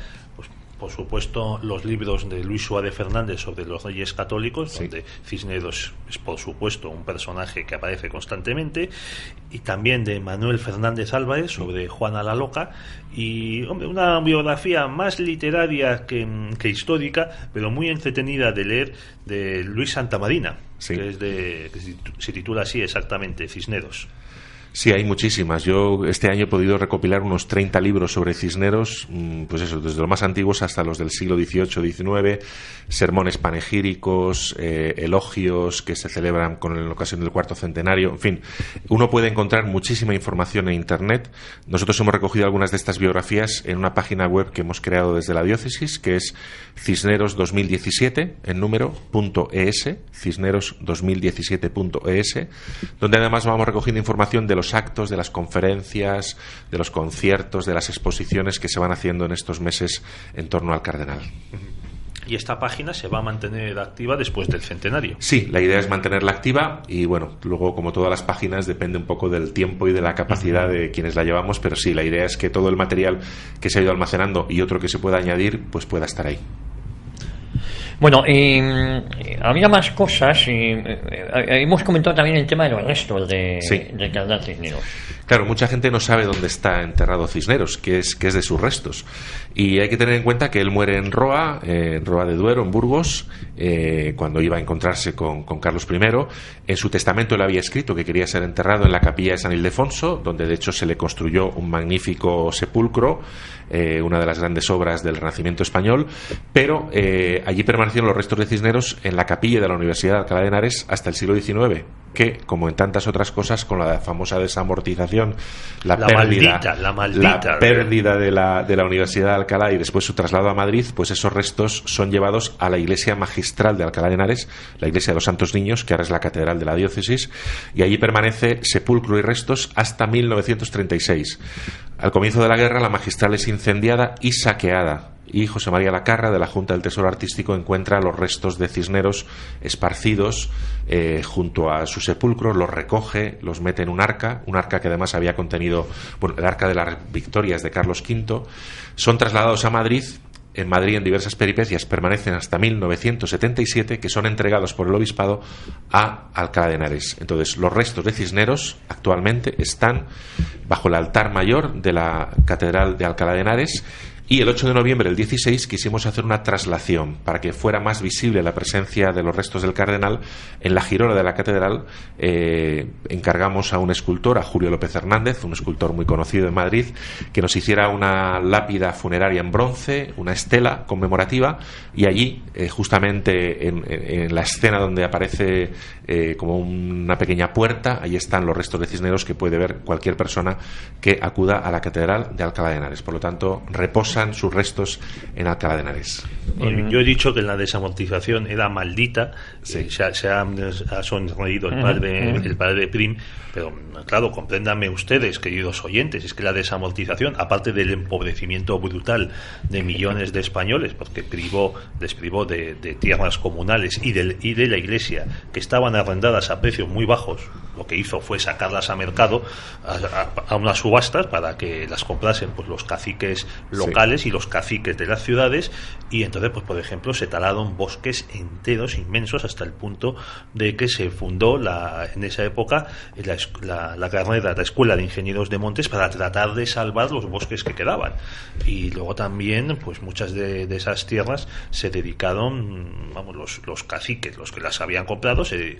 por supuesto, los libros de Luis Suárez Fernández sobre los Reyes Católicos, sí, donde Cisneros es, por supuesto, un personaje que aparece constantemente, y también de Manuel Fernández Álvarez sobre Juana la Loca, y hombre, una biografía más literaria que histórica, pero muy entretenida de leer, de Luis Santamarina, sí, que se titula así exactamente, Cisneros. Sí, hay muchísimas. Yo este año he podido recopilar unos 30 libros sobre Cisneros, pues eso, desde los más antiguos hasta los del siglo XVIII, XIX, sermones panegíricos, elogios que se celebran en ocasión del cuarto centenario. En fin, uno puede encontrar muchísima información en Internet. Nosotros hemos recogido algunas de estas biografías en una página web que hemos creado desde la diócesis, que es Cisneros 2017, en número, .es, Cisneros 2017.es, donde además vamos recogiendo información de los actos, de las conferencias, de los conciertos, de las exposiciones que se van haciendo en estos meses en torno al cardenal. ¿Y esta página se va a mantener activa después del centenario? Sí, la idea es mantenerla activa y bueno, luego, como todas las páginas, depende un poco del tiempo y de la capacidad de quienes la llevamos, pero sí, la idea es que todo el material que se ha ido almacenando y otro que se pueda añadir, pues pueda estar ahí. Bueno, había más cosas. Hemos comentado también el tema de los restos del cardenal Cisneros. Claro, mucha gente no sabe dónde está enterrado Cisneros, que es de sus restos. Y hay que tener en cuenta que él muere en Roa de Duero, en Burgos, cuando iba a encontrarse con Carlos I. En su testamento él había escrito que quería ser enterrado en la capilla de San Ildefonso, donde de hecho se le construyó un magnífico sepulcro, una de las grandes obras del Renacimiento español, pero allí permanecieron los restos de Cisneros en la capilla de la Universidad de Alcalá de Henares hasta el siglo XIX, que, como en tantas otras cosas, con la famosa desamortización, la pérdida de la Universidad de Alcalá y después su traslado a Madrid, pues esos restos son llevados a la iglesia magistral de Alcalá de Henares, la iglesia de los Santos Niños, que ahora es la catedral de la diócesis, y allí permanece sepulcro y restos hasta 1936. Al comienzo de la guerra, la magistral es incendiada y saqueada, y José María Lacarra, de la Junta del Tesoro Artístico, encuentra los restos de Cisneros esparcidos junto a su sepulcro, los recoge, los mete en un arca que además había contenido, el arca de las victorias de Carlos V. Son trasladados a Madrid. En Madrid, en diversas peripecias, permanecen hasta 1977, que son entregados por el obispado a Alcalá de Henares. Entonces, los restos de Cisneros actualmente están bajo el altar mayor de la Catedral de Alcalá de Henares. Y el 8 de noviembre del 16 quisimos hacer una traslación para que fuera más visible la presencia de los restos del cardenal. En la girola de la catedral encargamos a un escultor, a Julio López Hernández, un escultor muy conocido en Madrid, que nos hiciera una lápida funeraria en bronce, una estela conmemorativa, y allí, justamente en la escena donde aparece como una pequeña puerta, ahí están los restos de Cisneros que puede ver cualquier persona que acuda a la catedral de Alcalá de Henares. Por lo tanto, reposan sus restos en Alcalá de Henares. Yo he dicho que la desamortización era maldita, sí. Se ha sonreído el padre Prim, pero claro, compréndanme ustedes, queridos oyentes, es que la desamortización, aparte del empobrecimiento brutal de millones de españoles, porque les privó de tierras comunales y de la iglesia, que estaban arrendadas a precios muy bajos, lo que hizo fue sacarlas a mercado, a unas subastas, para que las comprasen pues los caciques locales concejales y los caciques de las ciudades, y entonces, pues por ejemplo, se talaron bosques enteros, inmensos, hasta el punto de que se fundó en esa época la carrera, la Escuela de Ingenieros de Montes, para tratar de salvar los bosques que quedaban. Y luego también, pues muchas de esas tierras se dedicaron, vamos, los caciques, los que las habían comprado, se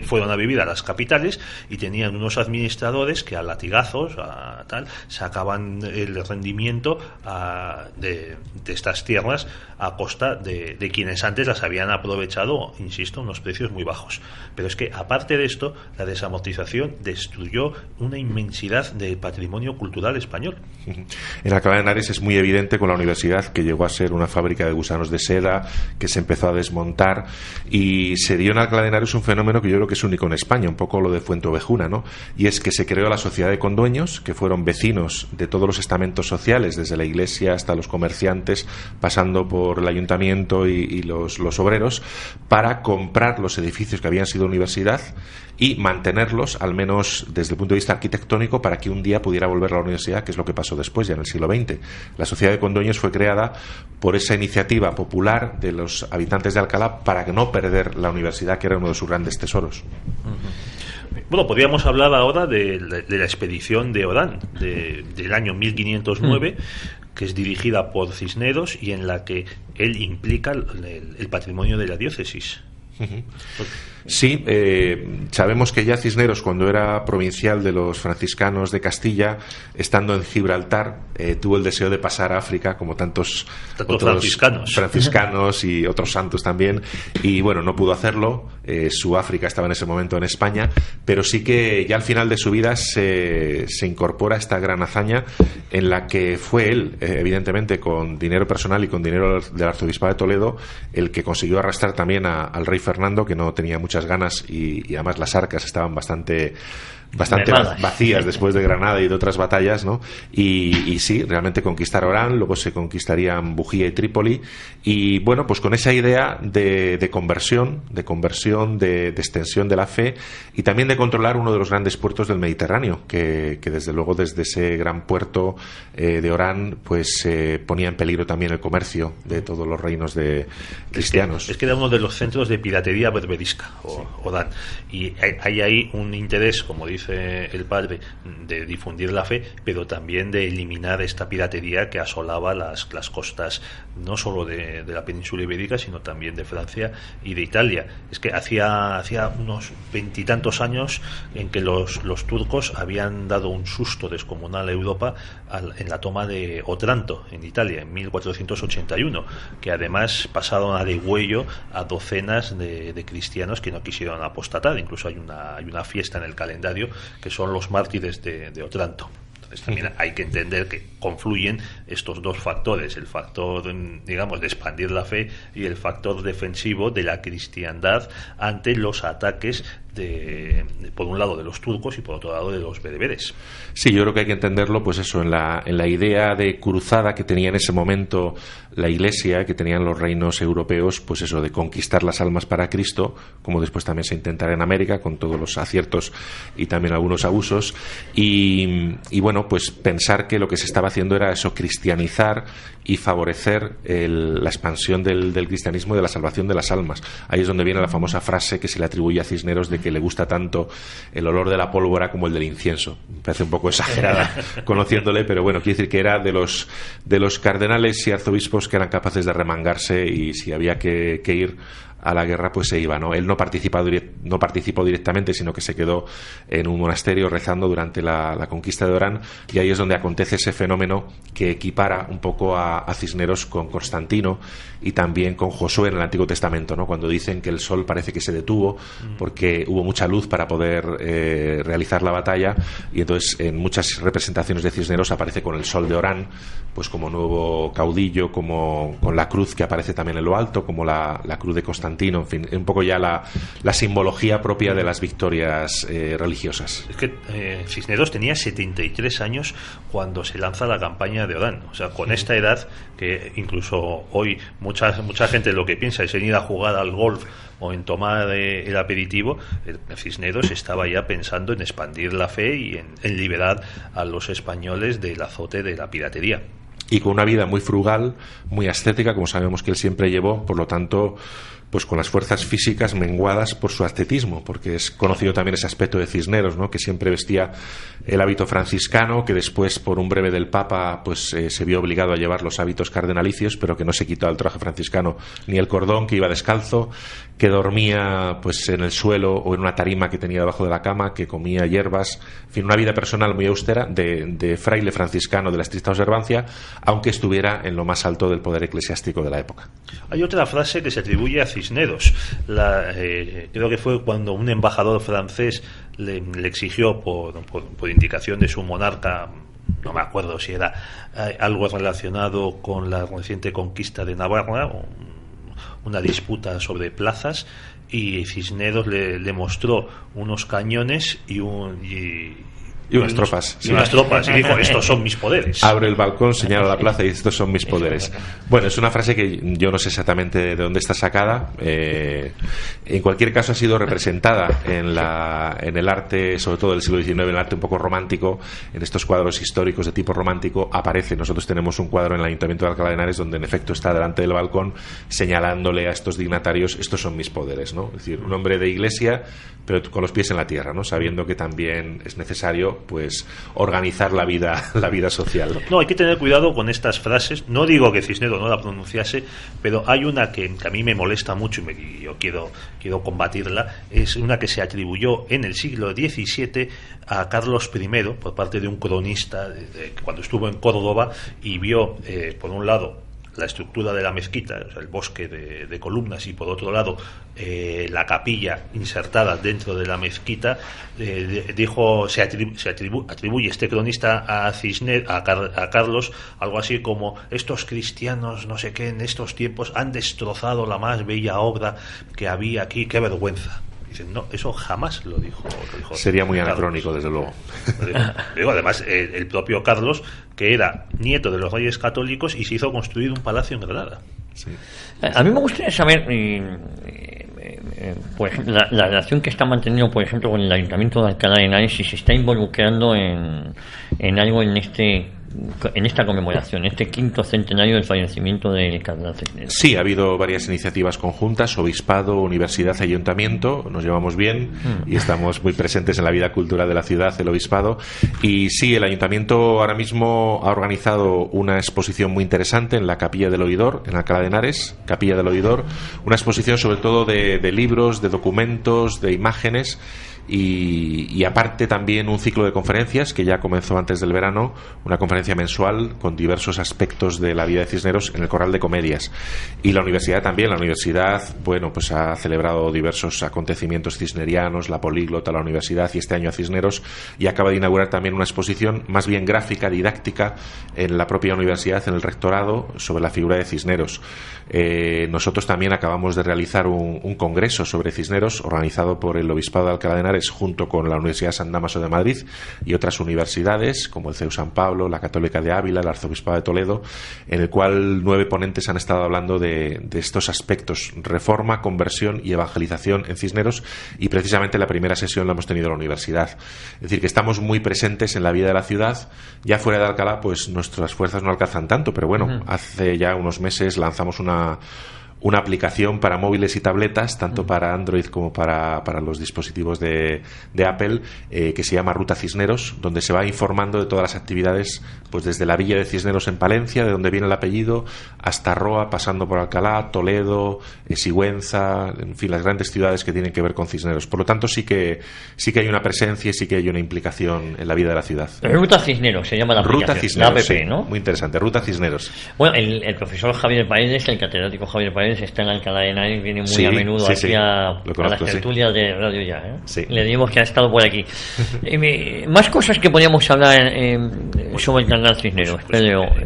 fueron a vivir a las capitales y tenían unos administradores que a latigazos, sacaban el rendimiento de estas tierras a costa de quienes antes las habían aprovechado, insisto, unos precios muy bajos. Pero es que, aparte de esto, la desamortización destruyó una inmensidad de patrimonio cultural español. En Alcalá de Henares es muy evidente con la universidad, que llegó a ser una fábrica de gusanos de seda, que se empezó a desmontar, y se dio en Alcalá de Henares un fenómeno que yo creo que es único en España, un poco lo de Fuenteovejuna, ¿no? Y es que se creó la sociedad de condueños, que fueron vecinos de todos los estamentos sociales, desde la iglesia hasta los comerciantes, pasando por el ayuntamiento y los obreros, para comprar los edificios que habían sido universidad y mantenerlos, al menos desde el punto de vista arquitectónico, para que un día pudiera volver a la universidad, que es lo que pasó después, ya en el siglo XX. La sociedad de condueños fue creada por esa iniciativa popular de los habitantes de Alcalá para no perder la universidad, que era uno de sus grandes tesoros. Bueno, podríamos hablar ahora de la expedición de Orán, del año 1509, que es dirigida por Cisneros y en la que él implica el patrimonio de la diócesis. Sí, sabemos que ya Cisneros, cuando era provincial de los franciscanos de Castilla, estando en Gibraltar, tuvo el deseo de pasar a África, como tantos otros franciscanos y otros santos también, y bueno, no pudo hacerlo. Su África estaba en ese momento en España, pero sí que ya al final de su vida se incorpora esta gran hazaña, en la que fue él, evidentemente con dinero personal y con dinero del arzobispado de Toledo, el que consiguió arrastrar también al rey Fernando, que no tenía muchas ganas, y además las arcas estaban bastante vacías después de Granada y de otras batallas, ¿no? Y sí, realmente conquistar Orán, luego se conquistarían Bujía y Trípoli, y bueno, pues con esa idea de conversión, de extensión de la fe, y también de controlar uno de los grandes puertos del Mediterráneo, que desde luego desde ese gran puerto de Orán, pues ponía en peligro también el comercio de todos los reinos de cristianos. Es que era uno de los centros de piratería berberisca, Orán, y hay ahí un interés, como dice el padre, de difundir la fe, pero también de eliminar esta piratería que asolaba las costas, no solo de la península ibérica, sino también de Francia y de Italia. Es que hacía unos 20 y tantos años en que los turcos habían dado un susto descomunal a Europa en la toma de Otranto, en Italia, en 1481, que además pasaron a degüello a docenas de cristianos que no quisieron apostatar. Incluso hay una fiesta en el calendario que son los mártires de Otranto. Entonces también hay que entender que confluyen estos dos factores, el factor, digamos, de expandir la fe y el factor defensivo de la cristiandad ante los ataques por un lado de los turcos y por otro lado de los bereberes. Sí, yo creo que hay que entenderlo, pues eso, en la idea de cruzada que tenía en ese momento la Iglesia, que tenían los reinos europeos, pues eso, de conquistar las almas para Cristo, como después también se intentará en América, con todos los aciertos y también algunos abusos, y bueno, pues pensar que lo que se estaba haciendo era eso, cristianizar y favorecer la expansión del cristianismo y de la salvación de las almas. Ahí es donde viene la famosa frase que se le atribuye a Cisneros de que le gusta tanto el olor de la pólvora como el del incienso. Me parece un poco exagerada conociéndole, pero bueno, quiere decir que era de los cardenales y arzobispos que eran capaces de remangarse, y si había que ir a la guerra, pues se iba, ¿no? Él no participó directamente, sino que se quedó en un monasterio rezando durante la conquista de Orán, y ahí es donde acontece ese fenómeno que equipara un poco a Cisneros con Constantino y también con Josué en el Antiguo Testamento, ¿no? Cuando dicen que el sol parece que se detuvo porque hubo mucha luz para poder realizar la batalla, y entonces en muchas representaciones de Cisneros aparece con el sol de Orán, pues como nuevo caudillo, como con la cruz que aparece también en lo alto, como la cruz de Constantino. En fin, un poco ya la simbología propia de las victorias religiosas. Es que Cisneros tenía 73 años cuando se lanza la campaña de Orán. O sea, con esta edad, que incluso hoy mucha gente lo que piensa es en ir a jugar al golf o en tomar el aperitivo, Cisneros estaba ya pensando en expandir la fe y en liberar a los españoles del azote de la piratería. y con una vida muy frugal, muy ascética, como sabemos que él siempre llevó, por lo tanto, pues con las fuerzas físicas menguadas por su ascetismo, porque es conocido también ese aspecto de Cisneros, ¿no? Que siempre vestía el hábito franciscano, que después por un breve del Papa pues se vio obligado a llevar los hábitos cardenalicios, pero que no se quitó el traje franciscano ni el cordón, que iba descalzo, que dormía pues en el suelo o en una tarima que tenía debajo de la cama, que comía hierbas, en fin, una vida personal muy austera de fraile franciscano de la estricta observancia, aunque estuviera en lo más alto del poder eclesiástico de la época. Hay otra frase que se atribuye a Cisneros. Creo que fue cuando un embajador francés le exigió por indicación de su monarca, no me acuerdo si era algo relacionado con la reciente conquista de Navarra, una disputa sobre plazas, y Cisneros le mostró unos cañones y unas tropas. Y unas tropas, y dijo, estos son mis poderes. Abre el balcón, señala la plaza y estos son mis poderes. Bueno, es una frase que yo no sé exactamente de dónde está sacada. En cualquier caso ha sido representada en el arte, sobre todo del siglo XIX, en el arte un poco romántico, en estos cuadros históricos de tipo romántico aparece. Nosotros tenemos un cuadro en el Ayuntamiento de Alcalá de Henares donde en efecto está delante del balcón señalándole a estos dignatarios, estos son mis poderes, ¿no? Es decir, un hombre de iglesia, pero con los pies en la tierra, ¿no? Sabiendo que también es necesario pues organizar la vida social. No, hay que tener cuidado con estas frases. No digo que Cisneros no la pronunciase, pero hay una que a mí me molesta mucho y yo quiero combatirla. Es una que se atribuyó en el siglo XVII a Carlos I por parte de un cronista cuando estuvo en Córdoba y vio, por un lado, la estructura de la mezquita, o sea, el bosque de columnas, y por otro lado la capilla insertada dentro de la mezquita. Dijo, se atribuye este cronista a Carlos algo así como: estos cristianos no sé qué en estos tiempos han destrozado la más bella obra que había aquí, qué vergüenza. Dicen, no, eso jamás lo dijo. Sería muy anacrónico, desde luego. Digo, además, el propio Carlos, que era nieto de los reyes católicos y se hizo construir un palacio en Granada. Sí. A mí me gustaría saber por ejemplo, la relación que está manteniendo, por ejemplo, con el Ayuntamiento de Alcalá de Henares, si se está involucrando en algo en esta conmemoración, este 5º centenario del fallecimiento del cardenal Cisneros. Sí, ha habido varias iniciativas conjuntas, obispado, universidad, ayuntamiento, nos llevamos bien y estamos muy presentes en la vida cultural de la ciudad, el obispado, y sí, el ayuntamiento ahora mismo ha organizado una exposición muy interesante en la Capilla del Oidor, en Alcalá de Henares, Capilla del Oidor, una exposición sobre todo de libros, de documentos, de imágenes. Y aparte también un ciclo de conferencias que ya comenzó antes del verano, una conferencia mensual con diversos aspectos de la vida de Cisneros en el Corral de Comedias. Y la universidad también, pues ha celebrado diversos acontecimientos cisnerianos, la políglota, la universidad y este año a Cisneros, y acaba de inaugurar también una exposición más bien gráfica, didáctica, en la propia universidad, en el rectorado, sobre la figura de Cisneros. Nosotros también acabamos de realizar un congreso sobre Cisneros organizado por el Obispado de Alcalá de Henares junto con la Universidad San Dámaso de Madrid y otras universidades como el CEU San Pablo, la Católica de Ávila, el Arzobispado de Toledo, en el cual 9 ponentes han estado hablando de estos aspectos: reforma, conversión y evangelización en Cisneros, y precisamente la primera sesión la hemos tenido en la universidad. Es decir, que estamos muy presentes en la vida de la ciudad. Ya fuera de Alcalá pues nuestras fuerzas no alcanzan tanto, pero bueno, hace ya unos meses lanzamos una aplicación para móviles y tabletas, tanto para Android como para los dispositivos de Apple, que se llama Ruta Cisneros, donde se va informando de todas las actividades, pues desde la villa de Cisneros en Palencia, de donde viene el apellido, hasta Roa, pasando por Alcalá, Toledo, Sigüenza, en fin, las grandes ciudades que tienen que ver con Cisneros. Por lo tanto, sí que hay una presencia y sí que hay una implicación en la vida de la ciudad. Ruta Cisneros se llama la aplicación. Ruta Cisneros, la app, sí, ¿no? muy interesante, Ruta Cisneros. Bueno, el profesor Javier Paredes, el catedrático Javier Paredes, está en Alcalá de Henares, viene muy a menudo aquí a las tertulias de Radio Ya, ¿eh? Sí. Le dimos que ha estado por aquí. Más cosas que podíamos hablar sobre el cardenal Cisneros.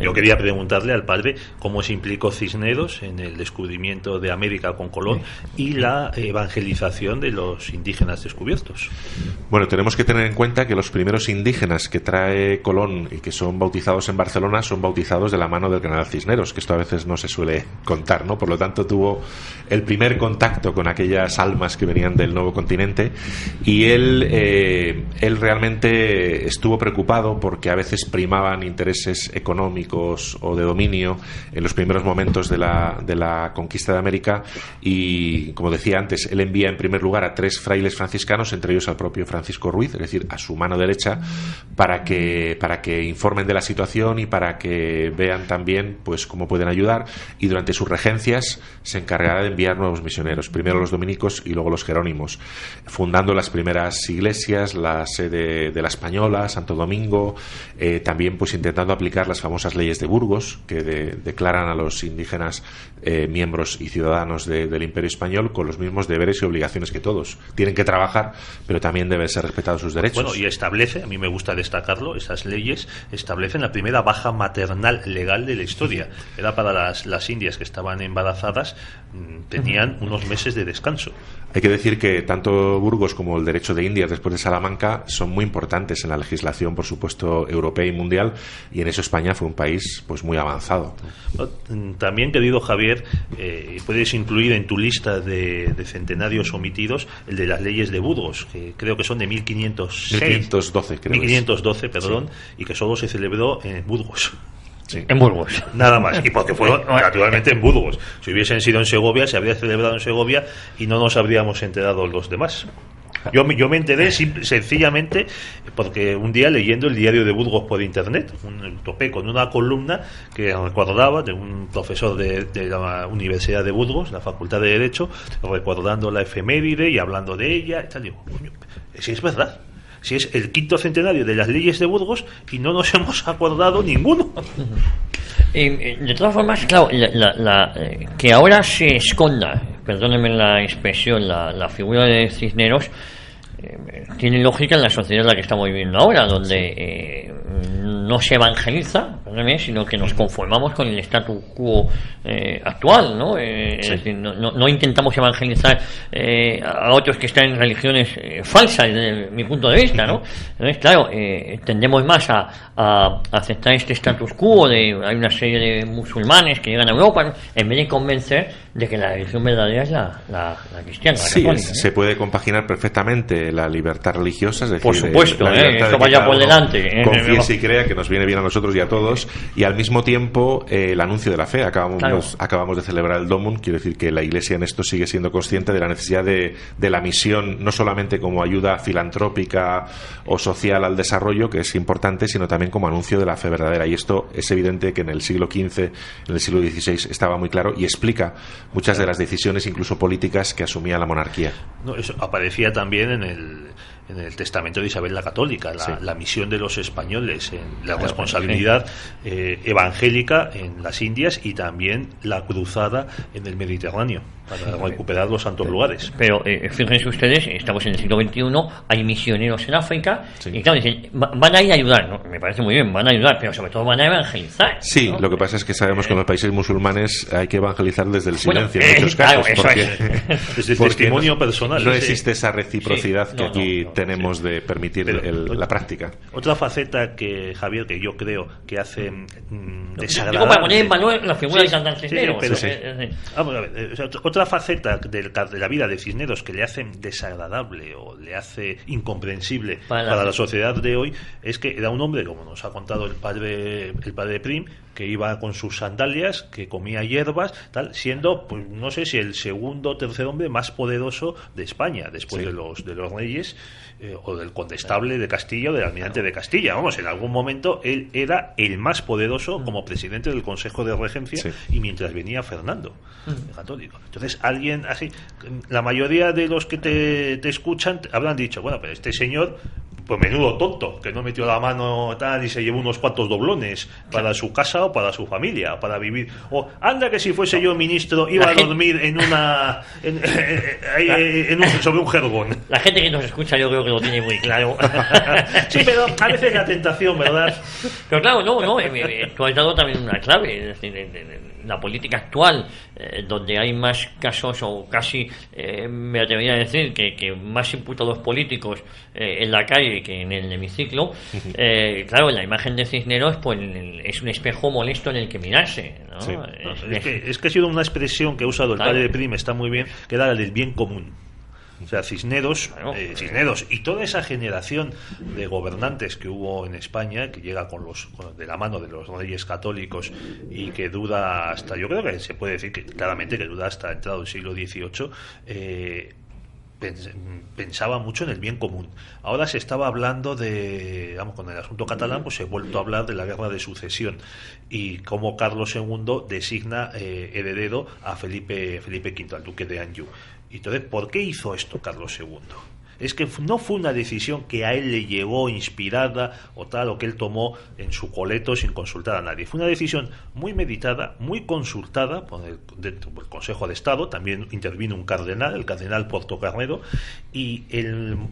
Yo quería preguntarle al padre cómo se implicó Cisneros en el descubrimiento de América con Colón y la evangelización de los indígenas descubiertos. Bueno, tenemos que tener en cuenta que los primeros indígenas que trae Colón y que son bautizados en Barcelona son bautizados de la mano del cardenal Cisneros, que esto a veces no se suele contar, ¿no? Por lo tanto, tanto tuvo el primer contacto con aquellas almas que venían del nuevo continente, y él realmente estuvo preocupado porque a veces primaban intereses económicos o de dominio en los primeros momentos de la conquista de América, y como decía antes, él envía en primer lugar a 3 frailes franciscanos, entre ellos al propio Francisco Ruiz, es decir, a su mano derecha, para que informen de la situación y para que vean también pues cómo pueden ayudar, y durante sus regencias se encargará de enviar nuevos misioneros, primero los dominicos y luego los jerónimos, fundando las primeras iglesias, la sede de la Española, Santo Domingo, también pues intentando aplicar las famosas leyes de Burgos, que declaran a los indígenas miembros y ciudadanos del Imperio Español con los mismos deberes y obligaciones que todos. Tienen que trabajar, pero también deben ser respetados sus derechos. Bueno, y establece, a mí me gusta destacarlo, esas leyes establecen la primera baja maternal legal de la historia. Era para las indias que estaban embarazadas, tenían unos meses de descanso. Hay que decir que tanto Burgos como el derecho de Indias después de Salamanca son muy importantes en la legislación, por supuesto, europea y mundial, y en eso España fue un país pues muy avanzado. También, querido Javier, puedes incluir en tu lista de centenarios omitidos el de las leyes de Burgos, que creo que son de 1512, creo. 1512, perdón, sí. Y que solo se celebró en Burgos. Sí. En Burgos. Nada más, y porque fueron naturalmente en Burgos. Si hubiesen sido en Segovia, se habría celebrado en Segovia y no nos habríamos enterado los demás. Yo me enteré sencillamente porque un día, leyendo el diario de Burgos por internet, topé con una columna que recordaba de un profesor de la Universidad de Burgos, la Facultad de Derecho, recordando la efeméride y hablando de ella y tal. Digo, coño, si es verdad, si es el 5º centenario de las leyes de Burgos y no nos hemos acordado ninguno. De todas formas, claro, que ahora se esconda, perdónenme la expresión, la figura de Cisneros, tiene lógica en la sociedad en la que estamos viviendo ahora, donde no se evangeliza, perdónenme, sino que nos conformamos con el status quo actual, ¿no? Es decir, no intentamos evangelizar a otros que están en religiones falsas, desde mi punto de vista, ¿no? Entonces, claro, tendemos más a aceptar este status quo hay una serie de musulmanes que llegan a Europa, ¿no? En vez de convencer de que la religión verdadera es la cristiana, la católica, ¿no? Se puede compaginar perfectamente la libertad religiosa, es decir, por supuesto, eso vaya por delante. Confiese y crea, que nos viene bien a nosotros y a todos, y al mismo tiempo el anuncio de la fe. Acabamos de celebrar el Domum, quiero decir que la Iglesia en esto sigue siendo consciente de la necesidad de la misión, no solamente como ayuda filantrópica o social al desarrollo, que es importante, sino también como anuncio de la fe verdadera, y esto es evidente que en el siglo XV, en el siglo XVI estaba muy claro y explica muchas de las decisiones, incluso políticas, que asumía la monarquía. No, eso aparecía también en el testamento de Isabel la Católica, la misión de los españoles, en la responsabilidad evangélica en las Indias y también la cruzada en el Mediterráneo para recuperar los santos lugares. Pero fíjense ustedes, estamos en el siglo XXI, hay misioneros en África, y claro, dicen, van a ir a ayudar, ¿no? Me parece muy bien, van a ayudar, pero sobre todo van a evangelizar. Sí, ¿no? Lo que pasa es que sabemos que en los países musulmanes hay que evangelizar desde el silencio, en muchos casos, desde el testimonio personal. No existe esa reciprocidad que aquí tenemos de permitir la práctica. Otra faceta que, Javier, que yo creo que hace desagradable... Digo, para poner en valor la figura de Santa Cisneros. Vamos a ver, otra faceta de la vida de Cisneros que le hace desagradable o le hace incomprensible para la sociedad de hoy es que era un hombre, como nos ha contado el padre Prim, que iba con sus sandalias, que comía hierbas, tal, siendo, pues no sé si el segundo o tercer hombre más poderoso de España, después de los reyes, o del condestable de Castilla o del almirante de Castilla. Vamos, en algún momento él era el más poderoso como presidente del Consejo de Regencia, y mientras venía Fernando, el católico. Entonces, alguien así, la mayoría de los que te escuchan habrán dicho, bueno, pero este señor, pues menudo tonto, que no metió la mano tal y se llevó unos cuantos doblones para su casa o para su familia, para vivir. O anda que si fuese yo ministro iba a dormir sobre un jergón. La gente que nos escucha yo creo que lo tiene muy claro. Sí, pero a veces la tentación, ¿verdad? Pero claro, no, tú has dado también una clave, es decir, la política actual, donde hay más casos, o casi me atrevería a decir que más imputados políticos en la calle que en el hemiciclo, claro, la imagen de Cisneros pues es un espejo molesto en el que mirarse, ¿no? Sí. Es que ha sido una expresión que ha usado el Claro. padre de Prim, está muy bien, que era la del bien común. O sea, Cisneros, Claro. Cisneros y toda esa generación de gobernantes que hubo en España, que llega de la mano de los reyes católicos y que dura hasta, yo creo que se puede decir que claramente que dura hasta entrado el siglo XVIII, pensaba mucho en el bien común. Ahora se estaba hablando con el asunto catalán, pues se ha vuelto a hablar de la guerra de sucesión y cómo Carlos II designa heredero a Felipe V, al duque de Anjou. Y entonces, ¿por qué hizo esto Carlos II? Es que no fue una decisión que a él le llegó inspirada o tal, o que él tomó en su coleto sin consultar a nadie. Fue una decisión muy meditada, muy consultada por el Consejo de Estado. También intervino un cardenal, el cardenal Portocarrero, y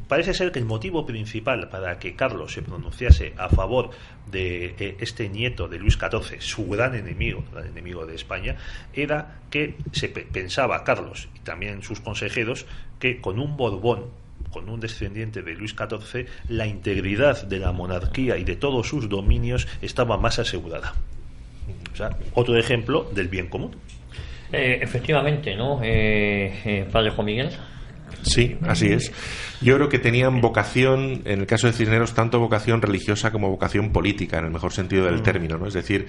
parece ser que el motivo principal para que Carlos se pronunciase a favor de este nieto de Luis XIV, su gran enemigo de España, era que se pensaba Carlos y también sus consejeros que con un Borbón, con un descendiente de Luis XIV, la integridad de la monarquía y de todos sus dominios estaba más asegurada. O sea, otro ejemplo del bien común. Efectivamente, ¿no? Padre Juan Miguel. Sí, así es. Yo creo que tenían vocación, en el caso de Cisneros, tanto vocación religiosa como vocación política, en el mejor sentido del término, ¿no? Es decir,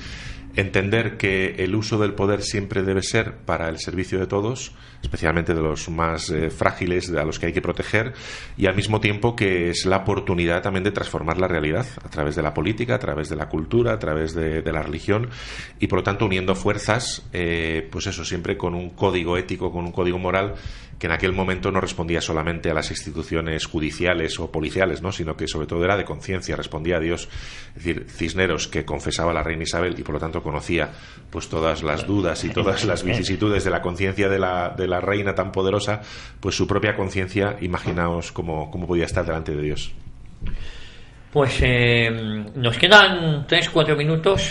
entender que el uso del poder siempre debe ser para el servicio de todos, especialmente de los más frágiles, a los que hay que proteger, y al mismo tiempo que es la oportunidad también de transformar la realidad a través de la política, a través de la cultura, a través de la religión, y por lo tanto uniendo fuerzas, pues eso, siempre con un código ético, con un código moral que en aquel momento no respondía solamente a las instituciones judiciales o policiales, ¿no? Sino que sobre todo era de conciencia, respondía a Dios. Es decir, Cisneros, que confesaba a la reina Isabel y por lo tanto conocía pues todas las dudas y todas las vicisitudes de la conciencia de la reina tan poderosa, pues su propia conciencia, imaginaos cómo podía estar delante de Dios. Pues nos quedan 3-4 minutos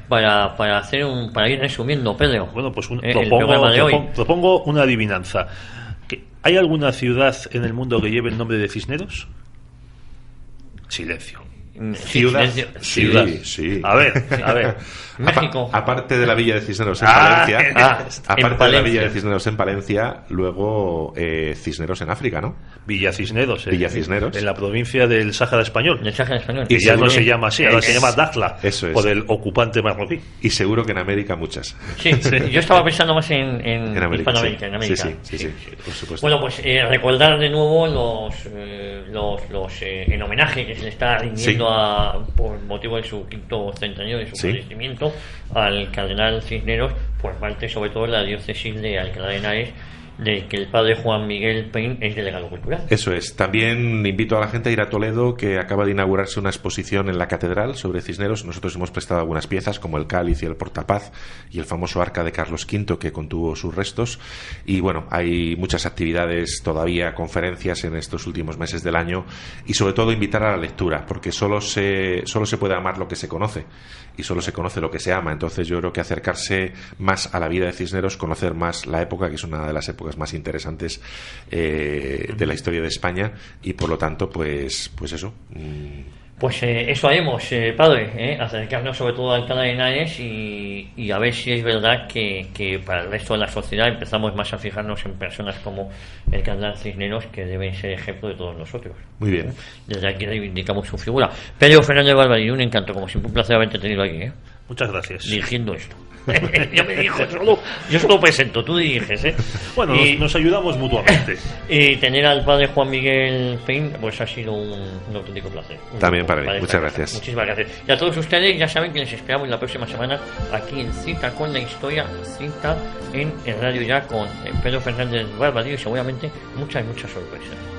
para ir resumiendo, Pedro. Bueno, pues el programa de hoy. propongo una adivinanza. ¿Hay alguna ciudad en el mundo que lleve el nombre de Cisneros? Silencio. Ciudad. Sí. A ver. México. Aparte de la villa de Cisneros en Palencia, en de la villa de Cisneros en Palencia, luego Cisneros en África, ¿no? Villa Cisneros. Villa Cisneros. En la provincia del Sáhara Español. Del Sáhara Español. Y ya no se llama así, ahora se llama Dakhla, eso es. por el ocupante marroquí. Y seguro que en América muchas. Sí, yo estaba pensando más en América, Hispanoamérica, sí. en América. Sí, por supuesto. Bueno, pues recordar de nuevo los en homenaje que se le está rindiendo por motivo de su quinto centenario de su fallecimiento al cardenal Cisneros por parte sobre todo de la diócesis de Alcalá de Henares, de que el padre Juan Miguel Pein es delegado cultural. Eso es. También invito a la gente a ir a Toledo, que acaba de inaugurarse una exposición en la catedral sobre Cisneros. Nosotros hemos prestado algunas piezas como el cáliz y el portapaz y el famoso arca de Carlos V que contuvo sus restos. Y bueno, hay muchas actividades todavía, conferencias en estos últimos meses del año, y sobre todo invitar a la lectura, porque solo se puede amar lo que se conoce y solo se conoce lo que se ama. Entonces yo creo que acercarse más a la vida de Cisneros, conocer más la época, que es una de las épocas más interesantes de la historia de España, y por lo tanto pues eso. Pues eso haremos, padre, acercarnos sobre todo a Alcalá de Henares y a ver si es verdad que para el resto de la sociedad empezamos más a fijarnos en personas como el cardenal Cisneros, que deben ser ejemplo de todos nosotros. Muy bien. Desde aquí reivindicamos su figura. Pedro Fernández Barbarín, un encanto, como siempre, un placer haberte tenido aquí, Muchas gracias. dirigiendo esto. Yo solo presento, tú diriges, Bueno, nos ayudamos mutuamente. Y tener al padre Juan Miguel Pein, pues ha sido un auténtico placer. También para mí, muchas gracias. Muchísimas gracias. Y a todos ustedes, ya saben que les esperamos la próxima semana aquí en Cita con la Historia, Cita en Radio Ya con Pedro Fernández Barbadillo, y seguramente muchas sorpresas.